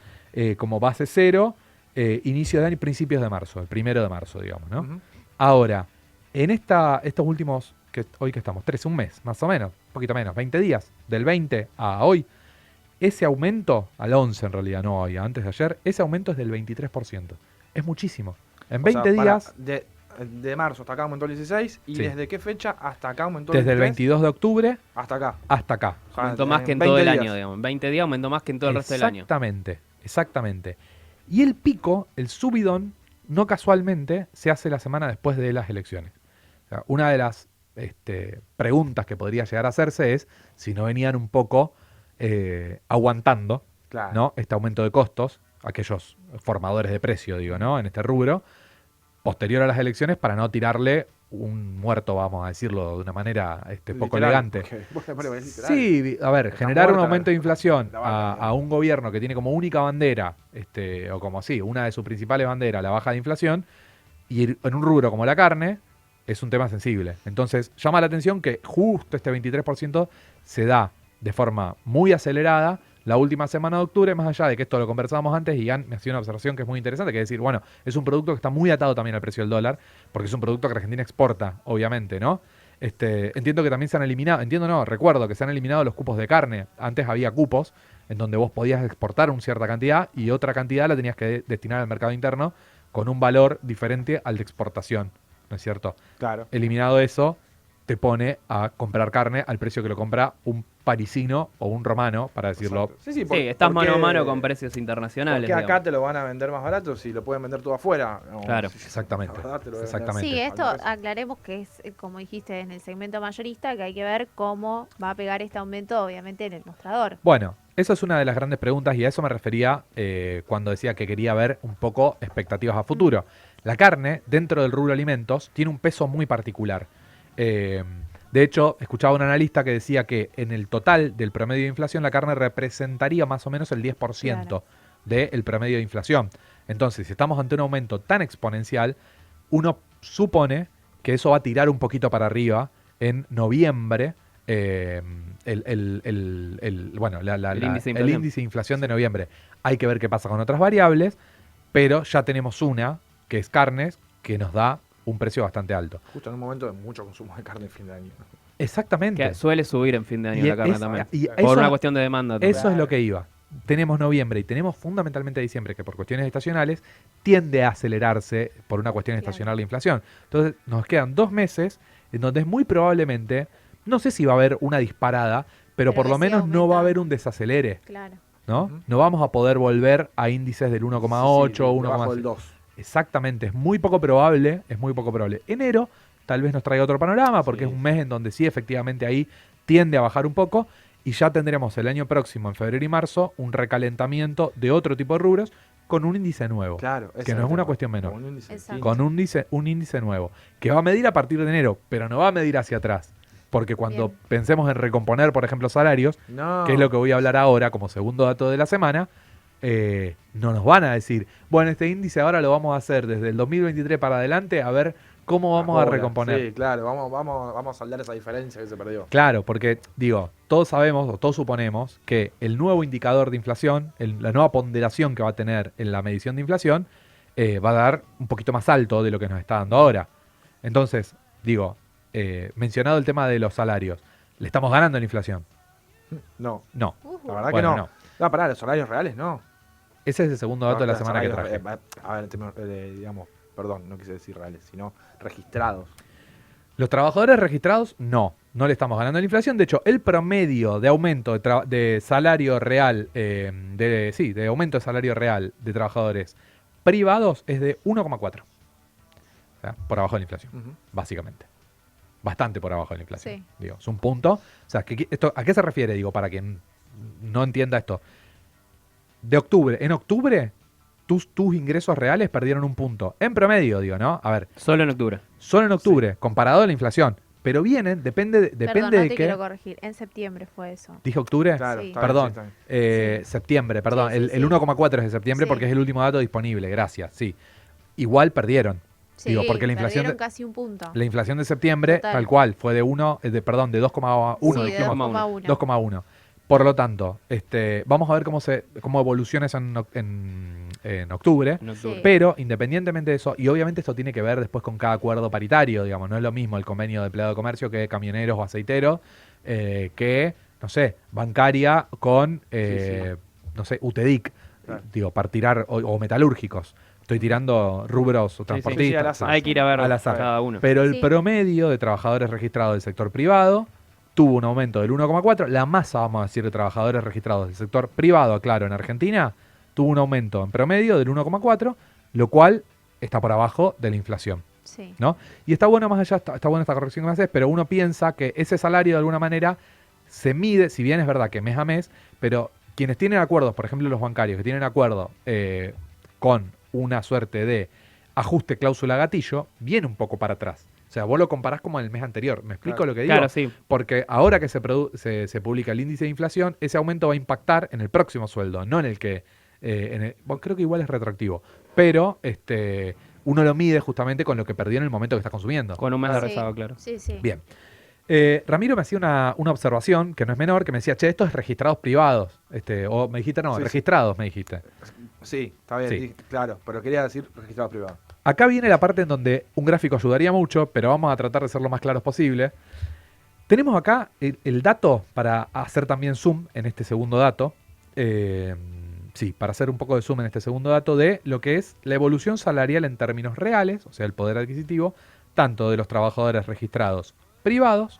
como base cero inicio de año, principios de marzo, el 1 de marzo, digamos, ¿no? Ujú. Ahora, en estos últimos, hoy que estamos, un mes, más o menos, un poquito menos, 20 días, del 20 a hoy, ese aumento, al 11 en realidad, no hoy, antes de ayer, ese aumento es del 23%. Es muchísimo. En O sea, 20 días, de marzo hasta acá aumentó el 16 y Sí. ¿desde qué fecha hasta acá aumentó desde el 23? 22 de octubre Hasta acá. hasta acá. O sea, Aumentó más que en 20 todo el días. año, digamos. En 20 días aumentó más que en todo el resto del año. Exactamente. Y el pico, el subidón, no casualmente se hace la semana después de las elecciones. O sea, una de las preguntas que podría llegar a hacerse es si no venían un poco aguantando, Claro. ¿no? Este aumento de costos, aquellos formadores de precio, digo, ¿no? En este rubro, posterior a las elecciones, para no tirarle un muerto, vamos a decirlo de una manera poco Literal, elegante. porque, bueno, es literal. Sí, a ver, Está generar un muerta aumento de inflación la vaca, a un gobierno que tiene como única bandera, o como así, una de sus principales banderas, la baja de inflación, y en un rubro como la carne, es un tema sensible. Entonces, llama la atención que justo este 23% se da de forma muy acelerada la última semana de octubre, más allá de que esto lo conversábamos antes, y Ian me hacía una observación que es muy interesante, que es decir, bueno, es un producto que está muy atado también al precio del dólar, porque es un producto que Argentina exporta, obviamente, ¿no? Entiendo que también se han eliminado, recuerdo que se han eliminado los cupos de carne. Antes había cupos en donde vos podías exportar una cierta cantidad y otra cantidad la tenías que destinar al mercado interno con un valor diferente al de exportación, ¿no es cierto? Claro. Eliminado eso, te pone a comprar carne al precio que lo compra un parisino o un romano, para decirlo. Exacto. Sí, Sí, estás mano a mano con precios internacionales. Porque acá digamos. te lo van a vender más barato si lo pueden vender todo afuera. No, Claro. si- Exactamente. la verdad te lo deben Exactamente. Sí, vender esto al precio. aclaremos que es, como dijiste, en el segmento mayorista, que hay que ver cómo va a pegar este aumento, obviamente, en el mostrador. Bueno, esa es una de las grandes preguntas y a eso me refería cuando decía que quería ver un poco expectativas a futuro. La carne, dentro del rubro alimentos, tiene un peso muy particular. De hecho, escuchaba un analista que decía que en el total del promedio de inflación la carne representaría más o menos el 10% Claro. del promedio de inflación. Entonces, si estamos ante un aumento tan exponencial, uno supone que eso va a tirar un poquito para arriba en noviembre. El índice de inflación de noviembre. Hay que ver qué pasa con otras variables, pero ya tenemos una, que es carnes, que nos da un precio bastante alto. Justo en un momento de mucho consumo de carne en fin de año. Exactamente. Que suele subir en fin de año Y la carne es- también. y Por eso- una cuestión de demanda también. Eso es lo que iba. Tenemos noviembre y tenemos fundamentalmente diciembre, que por cuestiones estacionales tiende a acelerarse por una cuestión Claro. estacional la inflación. Entonces nos quedan 2 meses en donde es muy probablemente, no sé si va a haber una disparada, pero por que lo sí menos no va a aumentando. haber un desacelere, Claro. ¿no? Ujú. No vamos a poder volver a índices del 1,8 o debajo del 1,6. 2. Exactamente, es muy poco probable, Enero tal vez nos traiga otro panorama, porque Sí. es un mes en donde sí, efectivamente, ahí tiende a bajar un poco, y ya tendremos el año próximo, en febrero y marzo, un recalentamiento de otro tipo de rubros con un índice nuevo. Claro. ese Que es no el es una tema. cuestión menor. Con un índice, Exacto. sí. Con un índice nuevo, que va a medir a partir de enero, pero no va a medir hacia atrás. Porque cuando Bien. pensemos en recomponer, por ejemplo, salarios, No. que es lo que voy a hablar ahora como segundo dato de la semana, no nos van a decir, bueno, este índice ahora lo vamos a hacer desde el 2023 para adelante, a ver cómo vamos a Ahora, recomponer. Sí, claro, vamos a saldar esa diferencia que se perdió. Claro, porque digo, todos sabemos o todos suponemos que el nuevo indicador de inflación, la nueva ponderación que va a tener en la medición de inflación, va a dar un poquito más alto de lo que nos está dando ahora. Entonces, digo, mencionado el tema de los salarios, ¿le estamos ganando en la inflación? No, No. la verdad Bueno, que no. No, pará, los salarios reales no. Ese es el segundo dato de la Los semana que salarios, traje. a ver, digamos, perdón, no quise decir reales, sino registrados. Los trabajadores registrados, no le estamos ganando la inflación. De hecho, el promedio de aumento de salario real, de aumento de salario real de trabajadores privados es de 1,4. O sea, por abajo de la inflación, Ujú. básicamente. Bastante por abajo de la inflación. Sí. Digo, es un punto. O sea, ¿a qué se refiere? Digo, para quien no entienda esto. En octubre, tus ingresos reales perdieron un punto. En promedio, digo, ¿no? A ver, Solo en octubre. solo en octubre, comparado a la inflación. Pero vienen, depende Perdón, no de te qué. quiero corregir. En septiembre fue eso. ¿Dije octubre? Claro, Sí. está bien, Perdón. sí, está bien. Sí. Septiembre, perdón. Sí, sí, el sí. 1,4 es de septiembre Sí. porque es el último dato disponible. Gracias, sí. Igual perdieron. Sí, Digo, porque la inflación perdieron casi un punto. La inflación de septiembre, Total. tal cual, fue de 2,1, Sí, de dijimos. 2,1. 2,1. Por lo tanto, vamos a ver cómo evoluciona eso en octubre. En octubre. Sí. Pero independientemente de eso, y obviamente esto tiene que ver después con cada acuerdo paritario, digamos, no es lo mismo el convenio de empleado de comercio que camioneros o aceiteros, que, no sé, bancaria con, no sé, UTEDIC, Claro. digo, para tirar, o metalúrgicos. Estoy tirando rubros o Sí, transportistas. al azar. Hay que ir a ver Al azar. cada uno. Pero el Sí. promedio de trabajadores registrados del sector privado tuvo un aumento del 1,4. La masa, vamos a decir, de trabajadores registrados del sector privado, claro, en Argentina, tuvo un aumento en promedio del 1,4, lo cual está por abajo de la inflación, Sí. ¿no? Y está bueno, más allá, está buena esta corrección que me haces, pero uno piensa que ese salario de alguna manera se mide, si bien es verdad que mes a mes, pero quienes tienen acuerdos, por ejemplo los bancarios, que tienen acuerdo con una suerte de ajuste cláusula gatillo, viene un poco para atrás. O sea, vos lo comparás como en el mes anterior. ¿Me explico Claro. lo que digo? Claro, sí. Porque ahora que se publica el índice de inflación, ese aumento va a impactar en el próximo sueldo, no en el que... bueno, creo que igual es retroactivo. Pero uno lo mide justamente con lo que perdió en el momento que está consumiendo. Con un mes de Sí. rezago, claro. Sí, sí. Bien. Ramiro me hacía una observación que no es menor, que me decía, che, esto es registrados privados. O me dijiste, no, Sí, sí. registrados, me dijiste. Sí, está bien, Sí. sí, claro, pero quería decir registrado privado. Acá viene la parte en donde un gráfico ayudaría mucho, pero vamos a tratar de ser lo más claros posible. Tenemos acá el dato para hacer también zoom en este segundo dato. Sí, para hacer un poco de zoom en este segundo dato de lo que es la evolución salarial en términos reales, o sea, el poder adquisitivo, tanto de los trabajadores registrados privados,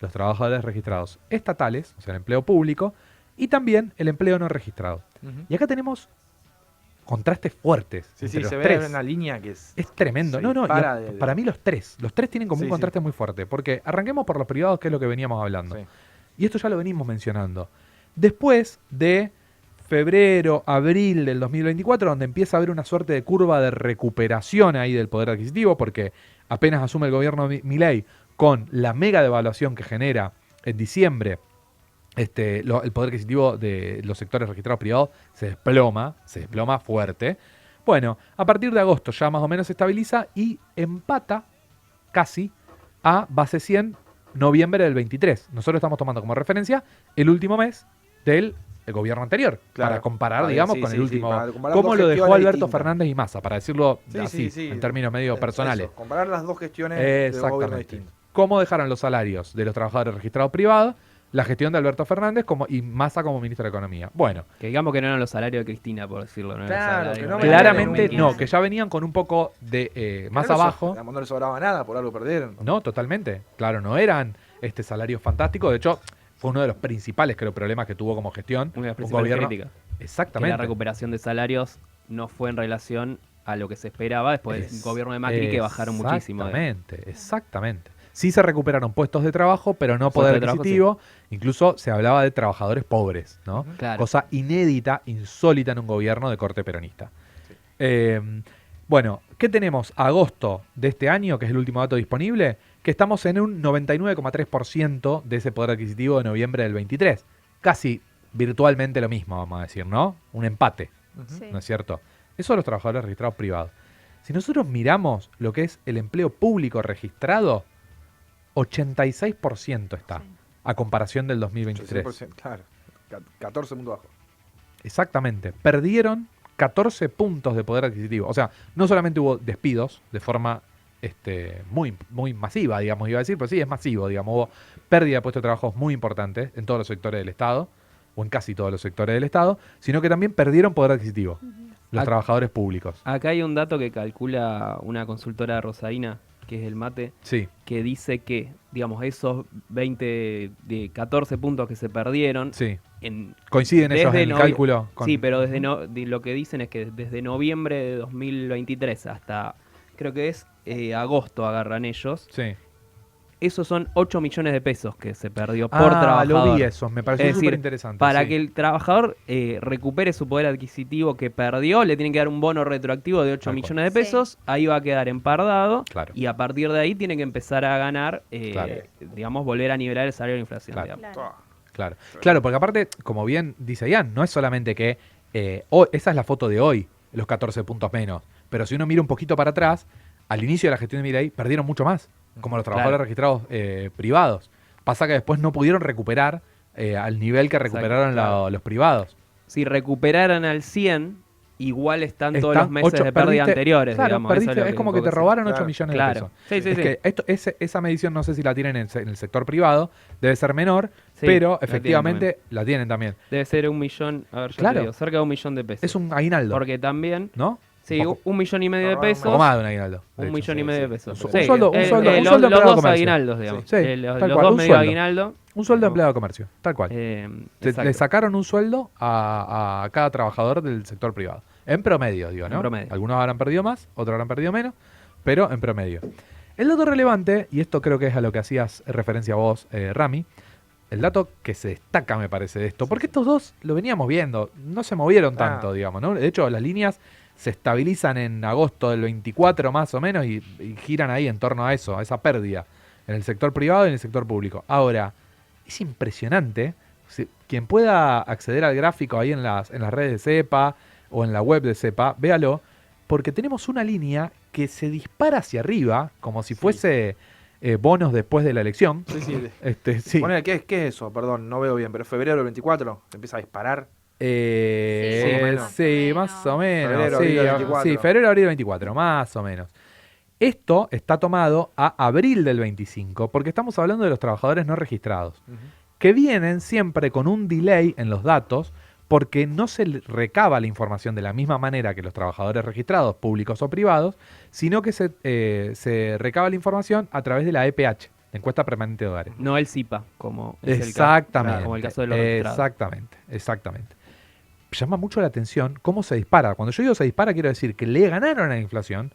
los trabajadores registrados estatales, o sea, el empleo público, y también el empleo no registrado. Y acá tenemos contrastes fuertes Sí, entre sí, los se ve tres. una línea que es... Es tremendo. se No, no, dispara de- para mí los tres tienen como Sí, un sí. contraste muy fuerte, porque arranquemos por los privados, que es lo que veníamos hablando. Sí. Y esto ya lo venimos mencionando. Después de febrero, abril del 2024, donde empieza a haber una suerte de curva de recuperación ahí del poder adquisitivo, porque apenas asume el gobierno Milei con la mega devaluación que genera en diciembre, el poder adquisitivo de los sectores registrados privados se desploma fuerte. Bueno, a partir de agosto ya más o menos se estabiliza y empata casi a base 100 noviembre del 23. Nosotros estamos tomando como referencia el último mes del gobierno anterior, Claro. para comparar, Vale, digamos, sí, con sí, el sí, último. para comparar ¿Cómo dos lo dejó gestiones Alberto distintas. Fernández y Massa? Para decirlo Sí, así, sí, sí. en términos medio personales. Eso, comparar las dos gestiones de gobierno Exactamente. distintos. ¿Cómo dejaron los salarios de los trabajadores registrados privados? La gestión de Alberto Fernández y Massa como ministro de Economía. Bueno, Que digamos que no eran los salarios de Cristina, por decirlo. No eran Claro, salarios que no reales. claramente venían no, que ya venían con un poco de más No les- abajo. No les sobraba nada, por algo perdieron. No, totalmente. Claro, no eran salarios fantásticos. De hecho, fue uno de los principales, creo, problemas que tuvo como gestión. Una de las un principales gobierno. críticas. Que Exactamente. la recuperación de salarios no fue en relación a lo que se esperaba después del gobierno de Macri, que bajaron muchísimo. Exactamente. Sí se recuperaron puestos de trabajo, pero no Puestos poder de trabajo, adquisitivo. Incluso se hablaba de trabajadores pobres, ¿no? Ujú. Claro. Cosa inédita, insólita en un gobierno de corte peronista. Sí. Bueno, ¿qué tenemos? Agosto de este año, que es el último dato disponible, que estamos en un 99,3% de ese poder adquisitivo de noviembre del 23. Casi virtualmente lo mismo, vamos a decir, ¿no? Un empate, Sí. ¿no es cierto? Eso los trabajadores registrados privados. Si nosotros miramos lo que es el empleo público registrado, 86% está, Sí. a comparación del 2023. 100%, claro. 14 puntos bajo. Exactamente. Perdieron 14 puntos de poder adquisitivo. O sea, no solamente hubo despidos de forma muy, muy masiva, digamos, iba a decir, pero sí es masivo, digamos. Hubo pérdida de puestos de trabajo muy importantes en todos los sectores del Estado, o en casi todos los sectores del Estado, sino que también perdieron poder adquisitivo los Ac- trabajadores públicos. Acá hay un dato que calcula una consultora rosarina, que es el MATE, Sí, que dice que, digamos, esos 14 puntos que se perdieron, sí. en, Coinciden ellos en el novi- cálculo. Con... Sí, pero lo que dicen es que desde noviembre de 2023 hasta, creo que es agosto, agarran ellos, Sí. esos son 8 millones de pesos que se perdió por Ah, trabajador. lo vi eso, me pareció Es decir, súper interesante. Para sí. que el trabajador recupere su poder adquisitivo que perdió, le tienen que dar un bono retroactivo de 8 Tal cual. millones de Sí. pesos, ahí va a quedar empardado, Claro. y a partir de ahí tiene que empezar a ganar, Claro. digamos, volver a nivelar el salario de la inflación. Claro. digamos. Claro. Claro, porque aparte, como bien dice Ian, no es solamente que esa es la foto de hoy, los 14 puntos menos, pero si uno mira un poquito para atrás, al inicio de la gestión de Milei perdieron mucho más, como los trabajadores Claro. registrados privados. Pasa que después no pudieron recuperar al nivel que recuperaron claro. los privados. Si recuperaran al 100, igual están todos Están los meses ocho- de pérdida perdiste- anteriores, Claro, digamos. perdiste, Eso es, lo es como que un te poco robaron Claro. 8 millones de Claro. pesos. Sí, sí, Es sí. que esa medición no sé si la tienen en el sector privado, debe ser menor, Sí, pero la tienen efectivamente la tienen también. Debe ser 1 millón, a ver, yo Claro. te digo, cerca de 1 millón de pesos. Es un aguinaldo, Porque también, ¿no? sí, Un poco- 1,5 millones de No, Un pesos. poco más de un aguinaldo. de Un hecho. millón y sí, medio de sí. pesos. Un Sí, sueldo- un sueldo los empleado de dos comercio. aguinaldos, digamos. Sí, Los tal cual, dos un medio sueldo. aguinaldo. Un sueldo de No. empleado de comercio, tal cual. Exacto. Le sacaron un sueldo a cada trabajador del sector privado. En promedio, digo, ¿no? En promedio. Algunos habrán perdido más, otros habrán perdido menos, pero en promedio. El dato relevante, y esto creo que es a lo que hacías referencia vos, Rami, el dato que se destaca, me parece, de esto, porque estos dos lo veníamos viendo, no se movieron tanto, digamos, ¿no? De hecho, las líneas se estabilizan en agosto del 24 más o menos y giran ahí en torno a eso, a esa pérdida en el sector privado y en el sector público. Ahora, es impresionante. Quien pueda acceder al gráfico ahí en las redes de CEPA o en la web de CEPA, véalo, porque tenemos una línea que se dispara hacia arriba, como si fuese bonos después de la elección. Sí, sí. Sí. Ponele, ¿qué es eso? Perdón, no veo bien, pero febrero del 24 se empieza a disparar. Sí, más o menos. Febrero, Sí, abril del 24. sí, febrero, abril del 24, más o menos. Esto está tomado a abril del 25, porque estamos hablando de los trabajadores no registrados, que vienen siempre con un delay en los datos, porque no se recaba la información de la misma manera que los trabajadores registrados, públicos o privados, sino que se recaba la información a través de la EPH, la encuesta permanente de hogares. No el CIPA, como es Exactamente. como el caso de los registrados. Exactamente. Llama mucho la atención cómo se dispara. Cuando yo digo se dispara, quiero decir que le ganaron a la inflación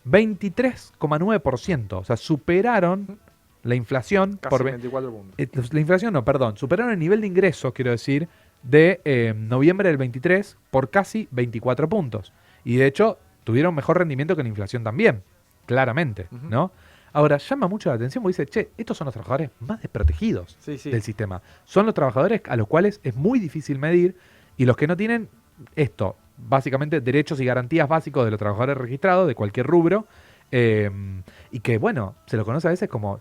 23,9%. O sea, superaron la inflación Casi por 24 puntos. la inflación no, perdón, superaron el nivel de ingresos, quiero decir, de noviembre del 23 por casi 24 puntos. Y de hecho, tuvieron mejor rendimiento que la inflación también, claramente, Ujú. ¿no? Ahora, llama mucho la atención porque dice, che, estos son los trabajadores más desprotegidos Sí, sí. del sistema. Son los trabajadores a los cuales es muy difícil medir y los que no tienen esto, básicamente derechos y garantías básicos de los trabajadores registrados de cualquier rubro, y que, bueno, se lo conoce a veces como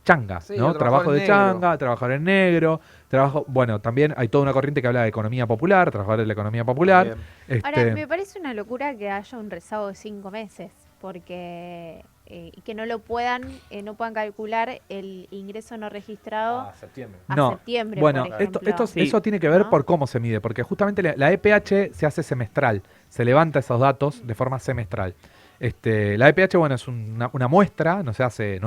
changa, Sí, ¿no? o Trabajo trabajador de en negro. changa, trabajador en negro, trabajo, bueno, también hay toda una corriente que habla de economía popular, trabajadores de la economía popular. Bien. Ahora, me parece una locura que haya un rezago de 5 meses, porque y que no puedan calcular el ingreso no registrado Septiembre. a No, septiembre, bueno, por ejemplo. Sí. eso tiene que ver ¿No? por cómo se mide, porque justamente la EPH se hace semestral, se levanta esos datos de forma semestral. La EPH, bueno, es una muestra, no es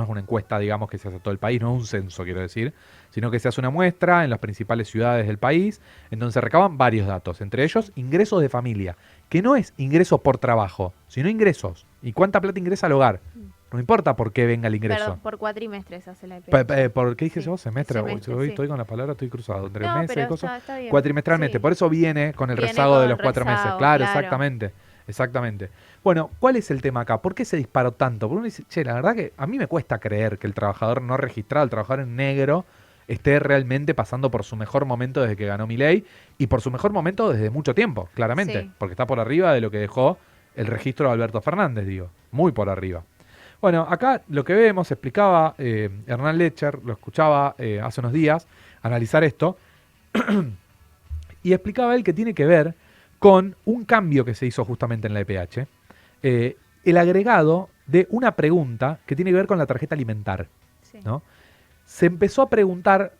una encuesta, digamos, que se hace a todo el país, no es un censo, quiero decir, sino que se hace una muestra en las principales ciudades del país, en donde se recaban varios datos, entre ellos ingresos de familia, que no es ingresos por trabajo, sino ingresos. ¿Y cuánta plata ingresa al hogar? No importa por qué venga el ingreso. Perdón, por cuatrimestres hace la EPH. ¿Por qué dije Sí. yo? Semestre. Semestre, Hoy sí. estoy con la palabra, estoy cruzado. Entre No, meses y pero cosas. está bien. Cuatrimestralmente. Sí. Por eso viene con el Viene rezago de con los 4 meses. rezago, Claro, claro. exactamente. Bueno, ¿cuál es el tema acá? ¿Por qué se disparó tanto? Porque uno dice, che, la verdad que a mí me cuesta creer que el trabajador no registrado, el trabajador en negro, esté realmente pasando por su mejor momento desde que ganó Milei y por su mejor momento desde mucho tiempo, claramente. Sí. Porque está por arriba de lo que dejó el registro de Alberto Fernández, digo. Muy por arriba. Bueno, acá lo que vemos, explicaba Hernán Lecher, lo escuchaba hace unos días, analizar esto, y explicaba él que tiene que ver con un cambio que se hizo justamente en la EPH, el agregado de una pregunta que tiene que ver con la tarjeta alimentar, Sí. ¿no? Se empezó a preguntar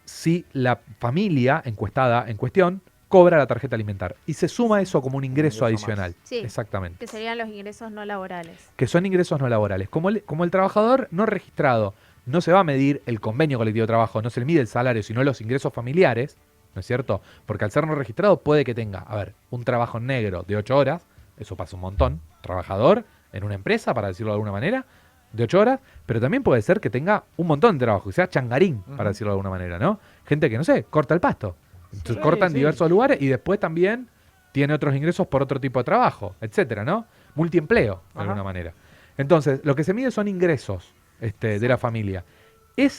si la familia encuestada en cuestión cobra la tarjeta alimentar y se suma eso como un ingreso ingreso adicional. más. Sí. Exactamente. Que serían los ingresos no laborales. Que son ingresos no laborales. Como el trabajador no registrado no se va a medir el convenio colectivo de trabajo, no se le mide el salario, sino los ingresos familiares, ¿no es cierto? Porque al ser no registrado puede que tenga, a ver, un trabajo negro de 8 horas, eso pasa un montón, trabajador en una empresa, para decirlo de alguna manera, de 8 horas, pero también puede ser que tenga un montón de trabajo, que sea changarín, para decirlo de alguna manera, ¿no? Gente que, no sé, corta el pasto. Entonces, corta en diversos lugares y después también tiene otros ingresos por otro tipo de trabajo, etcétera, ¿no? Multiempleo, de alguna manera. Entonces, lo que se mide son ingresos de la familia.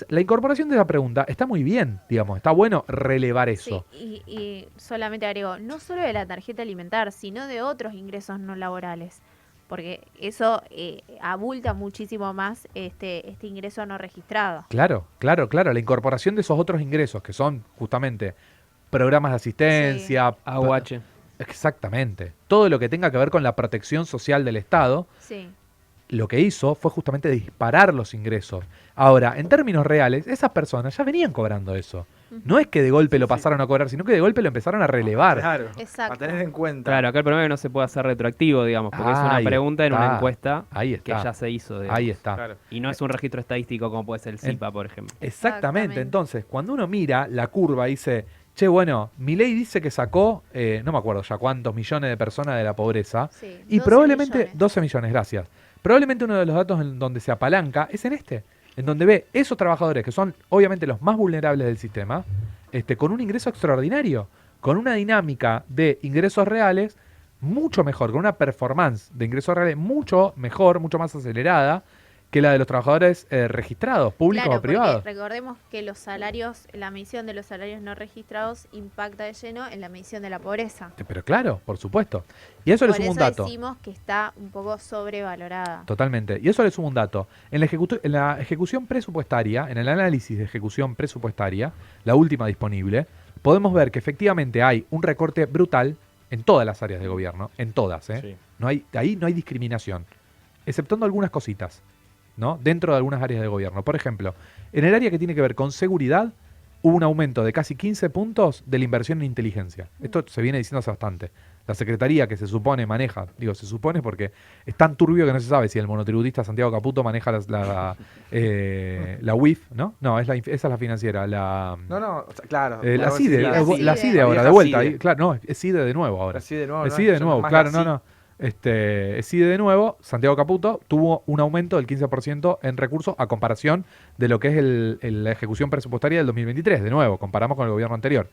La incorporación de esa pregunta está muy bien, digamos, está bueno relevar eso. Sí, y solamente agrego, no solo de la tarjeta alimentar, sino de otros ingresos no laborales. porque eso abulta muchísimo más este ingreso no registrado. Claro. La incorporación de esos otros ingresos que son justamente programas de asistencia, AUH. Exactamente. Todo lo que tenga que ver con la protección social del Estado, Sí. lo que hizo fue justamente disparar los ingresos. Ahora, en términos reales, esas personas ya venían cobrando eso. No es que de golpe lo pasaron a cobrar, sino que de golpe lo empezaron a relevar. Claro, Exacto. a tener en cuenta. Claro, acá el problema es que no se puede hacer retroactivo, digamos, porque es una Ahí pregunta en una está. encuesta Ahí que está. ya se hizo. digamos. Ahí está. Claro. Y no es un registro estadístico como puede ser el CIPA, por ejemplo. Exactamente. Entonces, cuando uno mira la curva y dice, che, bueno, Milei dice que sacó, no me acuerdo ya cuántos millones de personas de la pobreza, Sí, y 12 probablemente, millones. 12 millones, gracias. Probablemente uno de los datos en donde se apalanca es en donde ve esos trabajadores que son obviamente los más vulnerables del sistema, con un ingreso extraordinario, con una dinámica de ingresos reales mucho mejor, con una performance de ingresos reales mucho mejor, mucho más acelerada que la de los trabajadores registrados, públicos Claro, o privados. porque recordemos que los salarios, la medición de los salarios no registrados impacta de lleno en la medición de la pobreza. Pero claro, por supuesto. Y a eso le Por sumo un eso dato. decimos que está un poco sobrevalorada. Totalmente. Y eso le sumo un dato. En la ejecución presupuestaria, en el análisis de ejecución presupuestaria, la última disponible, podemos ver que efectivamente hay un recorte brutal en todas las áreas de gobierno, en todas, ¿eh? Sí. Ahí no hay discriminación, exceptuando algunas cositas, ¿no? Dentro de algunas áreas de gobierno. Por ejemplo, en el área que tiene que ver con seguridad, hubo un aumento de casi 15 puntos de la inversión en inteligencia. Esto se viene diciendo hace bastante. La secretaría que se supone maneja, digo se supone porque es tan turbio que no se sabe si el monotributista Santiago Caputo maneja la UIF, ¿no? No, esa es la financiera, No, o sea, claro. la Claro, CIDE, sí, la CIDE ahora, vieja de vuelta. CIDE. Claro, no, es CIDE de nuevo ahora. La CIDE de nuevo, Es ¿no? CIDE de Se nuevo, llama claro, más la no. Es CIDE de nuevo. Santiago Caputo tuvo un aumento del 15% en recursos a comparación de lo que es la ejecución presupuestaria del 2023. De nuevo, comparamos con el gobierno anterior.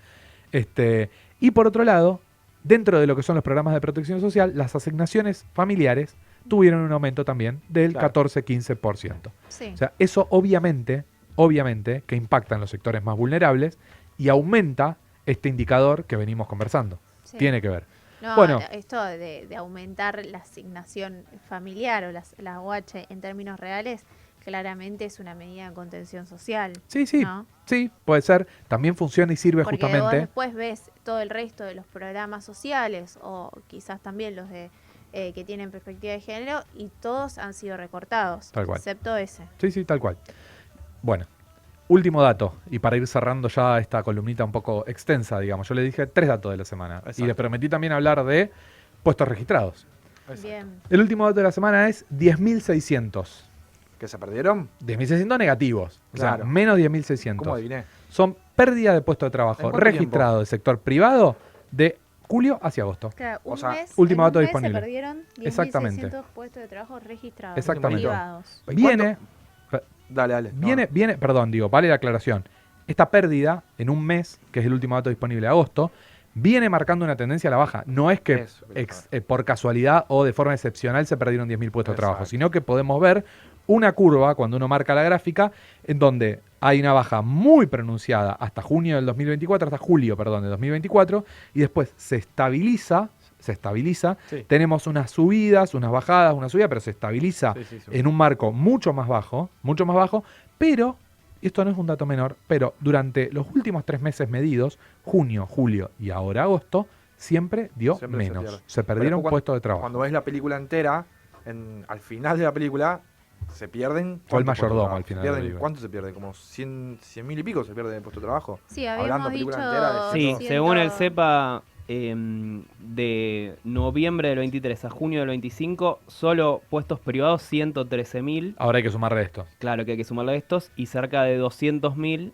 Y por otro lado, dentro de lo que son los programas de protección social, las asignaciones familiares tuvieron un aumento también del Claro. Sí. 14-15%. O sea, eso obviamente que impacta en los sectores más vulnerables y aumenta este indicador que venimos conversando. Sí. Tiene que ver. No, Bueno. esto de aumentar la asignación familiar o la OH en términos reales, claramente es una medida de contención social. Sí, ¿no? sí, puede ser. También funciona y sirve Porque vos justamente. después ves todo el resto de los programas sociales o quizás también los de que tienen perspectiva de género y todos han sido recortados, Tal cual. excepto ese. Sí, tal cual. Bueno, último dato, y para ir cerrando ya esta columnita un poco extensa, digamos. Yo le dije 3 datos de la semana. Exacto. Y les prometí también hablar de puestos registrados. Exacto. Bien. El último dato de la semana es 10.600. ¿Que se perdieron? 10.600 negativos. O sea, Claro. menos ¿Cómo 10.600. adiviné? Son pérdida de puestos de ¿En trabajo cuánto registrados del sector privado de julio hacia agosto. Claro, O sea, último en dato un mes disponible. se perdieron 10.600 Exactamente. puestos de trabajo registrados. Exactamente. Privados. ¿Y Viene, Dale. No, vale la aclaración. Esta pérdida en un mes, que es el último dato disponible de agosto, viene marcando una tendencia a la baja. No es que Eso, por casualidad o de forma excepcional se perdieron 10.000 puestos de trabajo, Exacto. sino que podemos ver una curva cuando uno marca la gráfica en donde hay una baja muy pronunciada hasta julio del 2024, y después se estabiliza, Sí. tenemos unas subidas, unas bajadas, una subida, pero se estabiliza Sí. en un marco mucho más bajo, pero, y esto no es un dato menor, pero durante los últimos 3 meses medidos, junio, julio y ahora agosto, siempre dio Siempre se menos. pierde. Se Pero perdieron después puestos de trabajo. Cuando ves la película entera, al final de la película, se pierden. Fue el ¿cuántos puestos de mayordomo trabajo? al final Se de la pierden- película. ¿Cuánto se pierde? Como 100.000 y pico se pierde de puesto de trabajo. Sí, Hablando habíamos película dicho... entera de Sí, 100. según el CEPA, de noviembre del 23 a junio del 25, solo puestos privados 113.000. Ahora hay que sumarle esto. Claro que hay que sumarle a estos y cerca de 200.000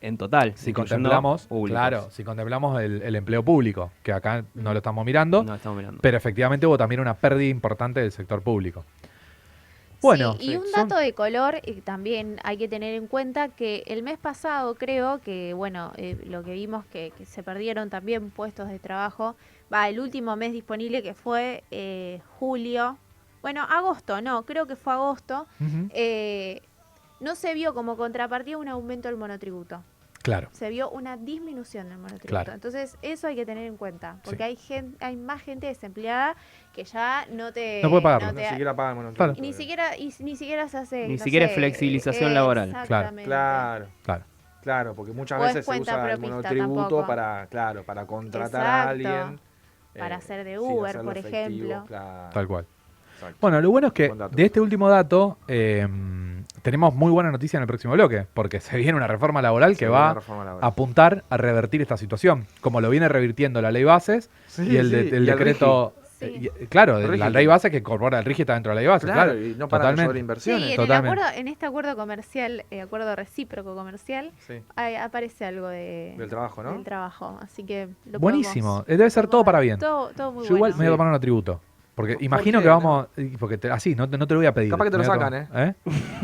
en total. Si incluyendo contemplamos, públicos. claro, si contemplamos el empleo público, que acá no lo estamos mirando, No, estamos mirando. pero efectivamente hubo también una pérdida importante del sector público. Bueno, sí, y un son- dato de color también hay que tener en cuenta que el mes pasado creo que, bueno, lo que vimos que se perdieron también puestos de trabajo, el último mes disponible que fue julio, bueno, agosto, no, creo que fue agosto, Ujú. no se vio como contrapartida un aumento del monotributo. Claro. Se vio una disminución del monotributo. Claro. Entonces, eso hay que tener en cuenta. Porque Sí. hay más gente desempleada que ya no te... No puede pagarlo. No te- siquiera pagan Claro. y ni siquiera se hace... Ni no siquiera sé, flexibilización laboral. Exactamente. Claro, Claro. claro, porque muchas O es veces se cuenta usa el propista monotributo tampoco. para, claro, para contratar a Exacto. alguien. Para hacer de sin Uber, hacerlo por efectivo, ejemplo. Claro, Tal cual. exacto. Bueno, lo bueno es que Buen dato. de este último dato tenemos muy buena noticia en el próximo bloque, porque se viene una reforma laboral Se que viene va la reforma laboral. a apuntar a revertir esta situación, como lo viene revirtiendo la ley bases Sí, y el, sí, el y el decreto... RIGI. claro, El la RIGI. ley base que incorpora el RIGI está dentro de la ley base, Claro, claro. y no paran de llover inversiones. Sí, en, el Totalmente. acuerdo, en este acuerdo comercial, acuerdo recíproco comercial, Sí, aparece algo de, del trabajo, ¿no? del trabajo. Así que lo Buenísimo, podemos- debe ser todo para bien. Todo muy Yo igual bueno. me voy a tomar un atributo. Porque ¿Por imagino qué? que vamos... Porque así, no te lo voy a pedir. Capaz que te lo Me voy a sacan, tomar-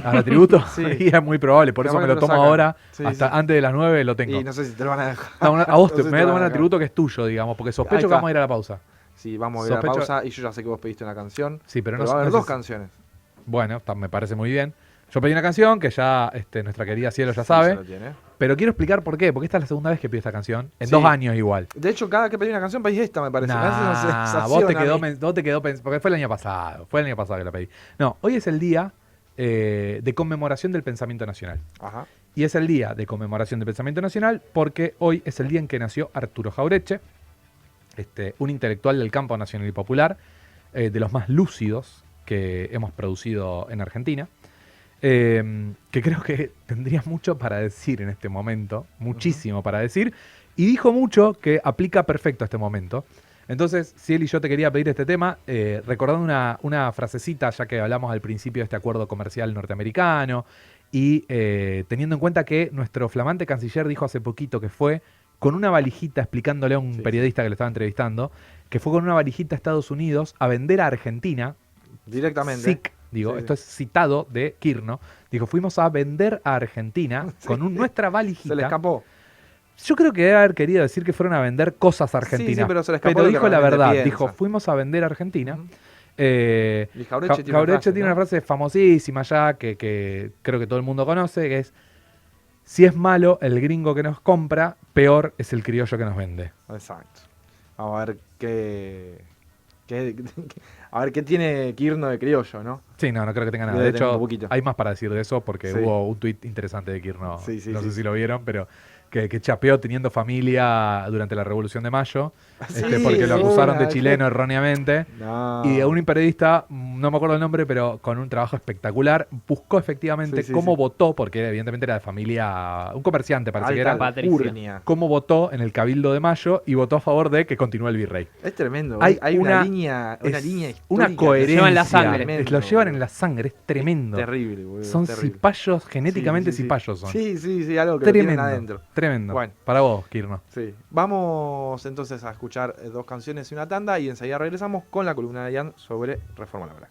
¿Al atributo? Sí. Y es muy probable, por Capaz eso me que lo te lo tomo sacan. ahora. Sí, Hasta sí. antes de las 9 lo tengo. Y no sé si te lo van a dejar. A vos No me sé si voy a tomar un dejar. atributo que es tuyo, digamos, porque Ahí sospecho que está. vamos a ir a la pausa. Sí, vamos a ir a la Sospecho- pausa y yo ya sé que vos pediste una canción. Sí, pero no va a haber no sé dos si- canciones. Bueno, me parece muy bien. Yo pedí una canción que ya nuestra querida Cielo ya Sí, sabe, ya lo tiene. pero quiero explicar por qué, porque esta es la segunda vez que pido esta canción, en Sí. 2 años igual. De hecho, cada que pedí una canción pedí esta, me parece. Me hace una Nah, sensación vos te a quedó, mí. porque fue el año pasado que la pedí. No, hoy es el día de conmemoración del pensamiento nacional. Ajá. Y es el día de conmemoración del pensamiento nacional porque hoy es el día en que nació Arturo Jauretche, un intelectual del campo nacional y popular, de los más lúcidos que hemos producido en Argentina, que creo que tendría mucho para decir en este momento, muchísimo para decir, y dijo mucho que aplica perfecto a este momento. Entonces, Ciel y yo te quería pedir este tema, recordando una frasecita, ya que hablamos al principio de este acuerdo comercial norteamericano, y teniendo en cuenta que nuestro flamante canciller dijo hace poquito que fue con una valijita, explicándole a un Sí, periodista que lo estaba entrevistando, que fue con una valijita a Estados Unidos a vender a Argentina. Directamente. SIC, digo, Sí, esto es citado de Kirno. Dijo, fuimos a vender a Argentina Sí. con nuestra valijita. Se le escapó. Yo creo que debe haber querido decir que fueron a vender cosas a Argentina. Sí, sí, pero se le escapó pero lo que dijo la realmente verdad. piensa. Dijo, fuimos a vender a Argentina. Ujú. Eh, Y Jauretche tiene una Jauretche frase, tiene ¿no? una frase famosísima ya que creo que todo el mundo conoce, que es: si es malo el gringo que nos compra, peor es el criollo que nos vende. Exacto. Vamos a ver a ver qué tiene Kirno de criollo, ¿no? Sí, no creo que tenga nada. Debe De tener hecho, un poquito. hay más para decir de eso porque Sí. hubo un tuit interesante de Kirno, Sí, sí, no sí, sé si sí. lo vieron, pero que chapeó teniendo familia durante la Revolución de Mayo, Sí, porque lo de acusaron de una, chileno erróneamente. No. Y un periodista, no me acuerdo el nombre, pero con un trabajo espectacular, buscó efectivamente Sí, sí, cómo sí. votó, porque evidentemente era de familia, un comerciante parece que Alta era, Patricia. alcurnia. cómo votó en el Cabildo de Mayo y votó a favor de que continúe el virrey. Es tremendo. Hay Hay una una- línea, Es histórica. una que coherencia. llevan la sangre. tremendo, Lo llevan boludo. en la sangre, es tremendo. Terrible, boludo. Son terrible. cipayos, genéticamente Sí, sí, sí. cipayos son. Sí, sí, sí, algo que lo tienen Tremendo, adentro. tremendo. Bueno. Para vos, Kirno. Sí. Vamos entonces a escuchar dos canciones y una tanda y enseguida regresamos con la columna de Ian sobre reforma laboral.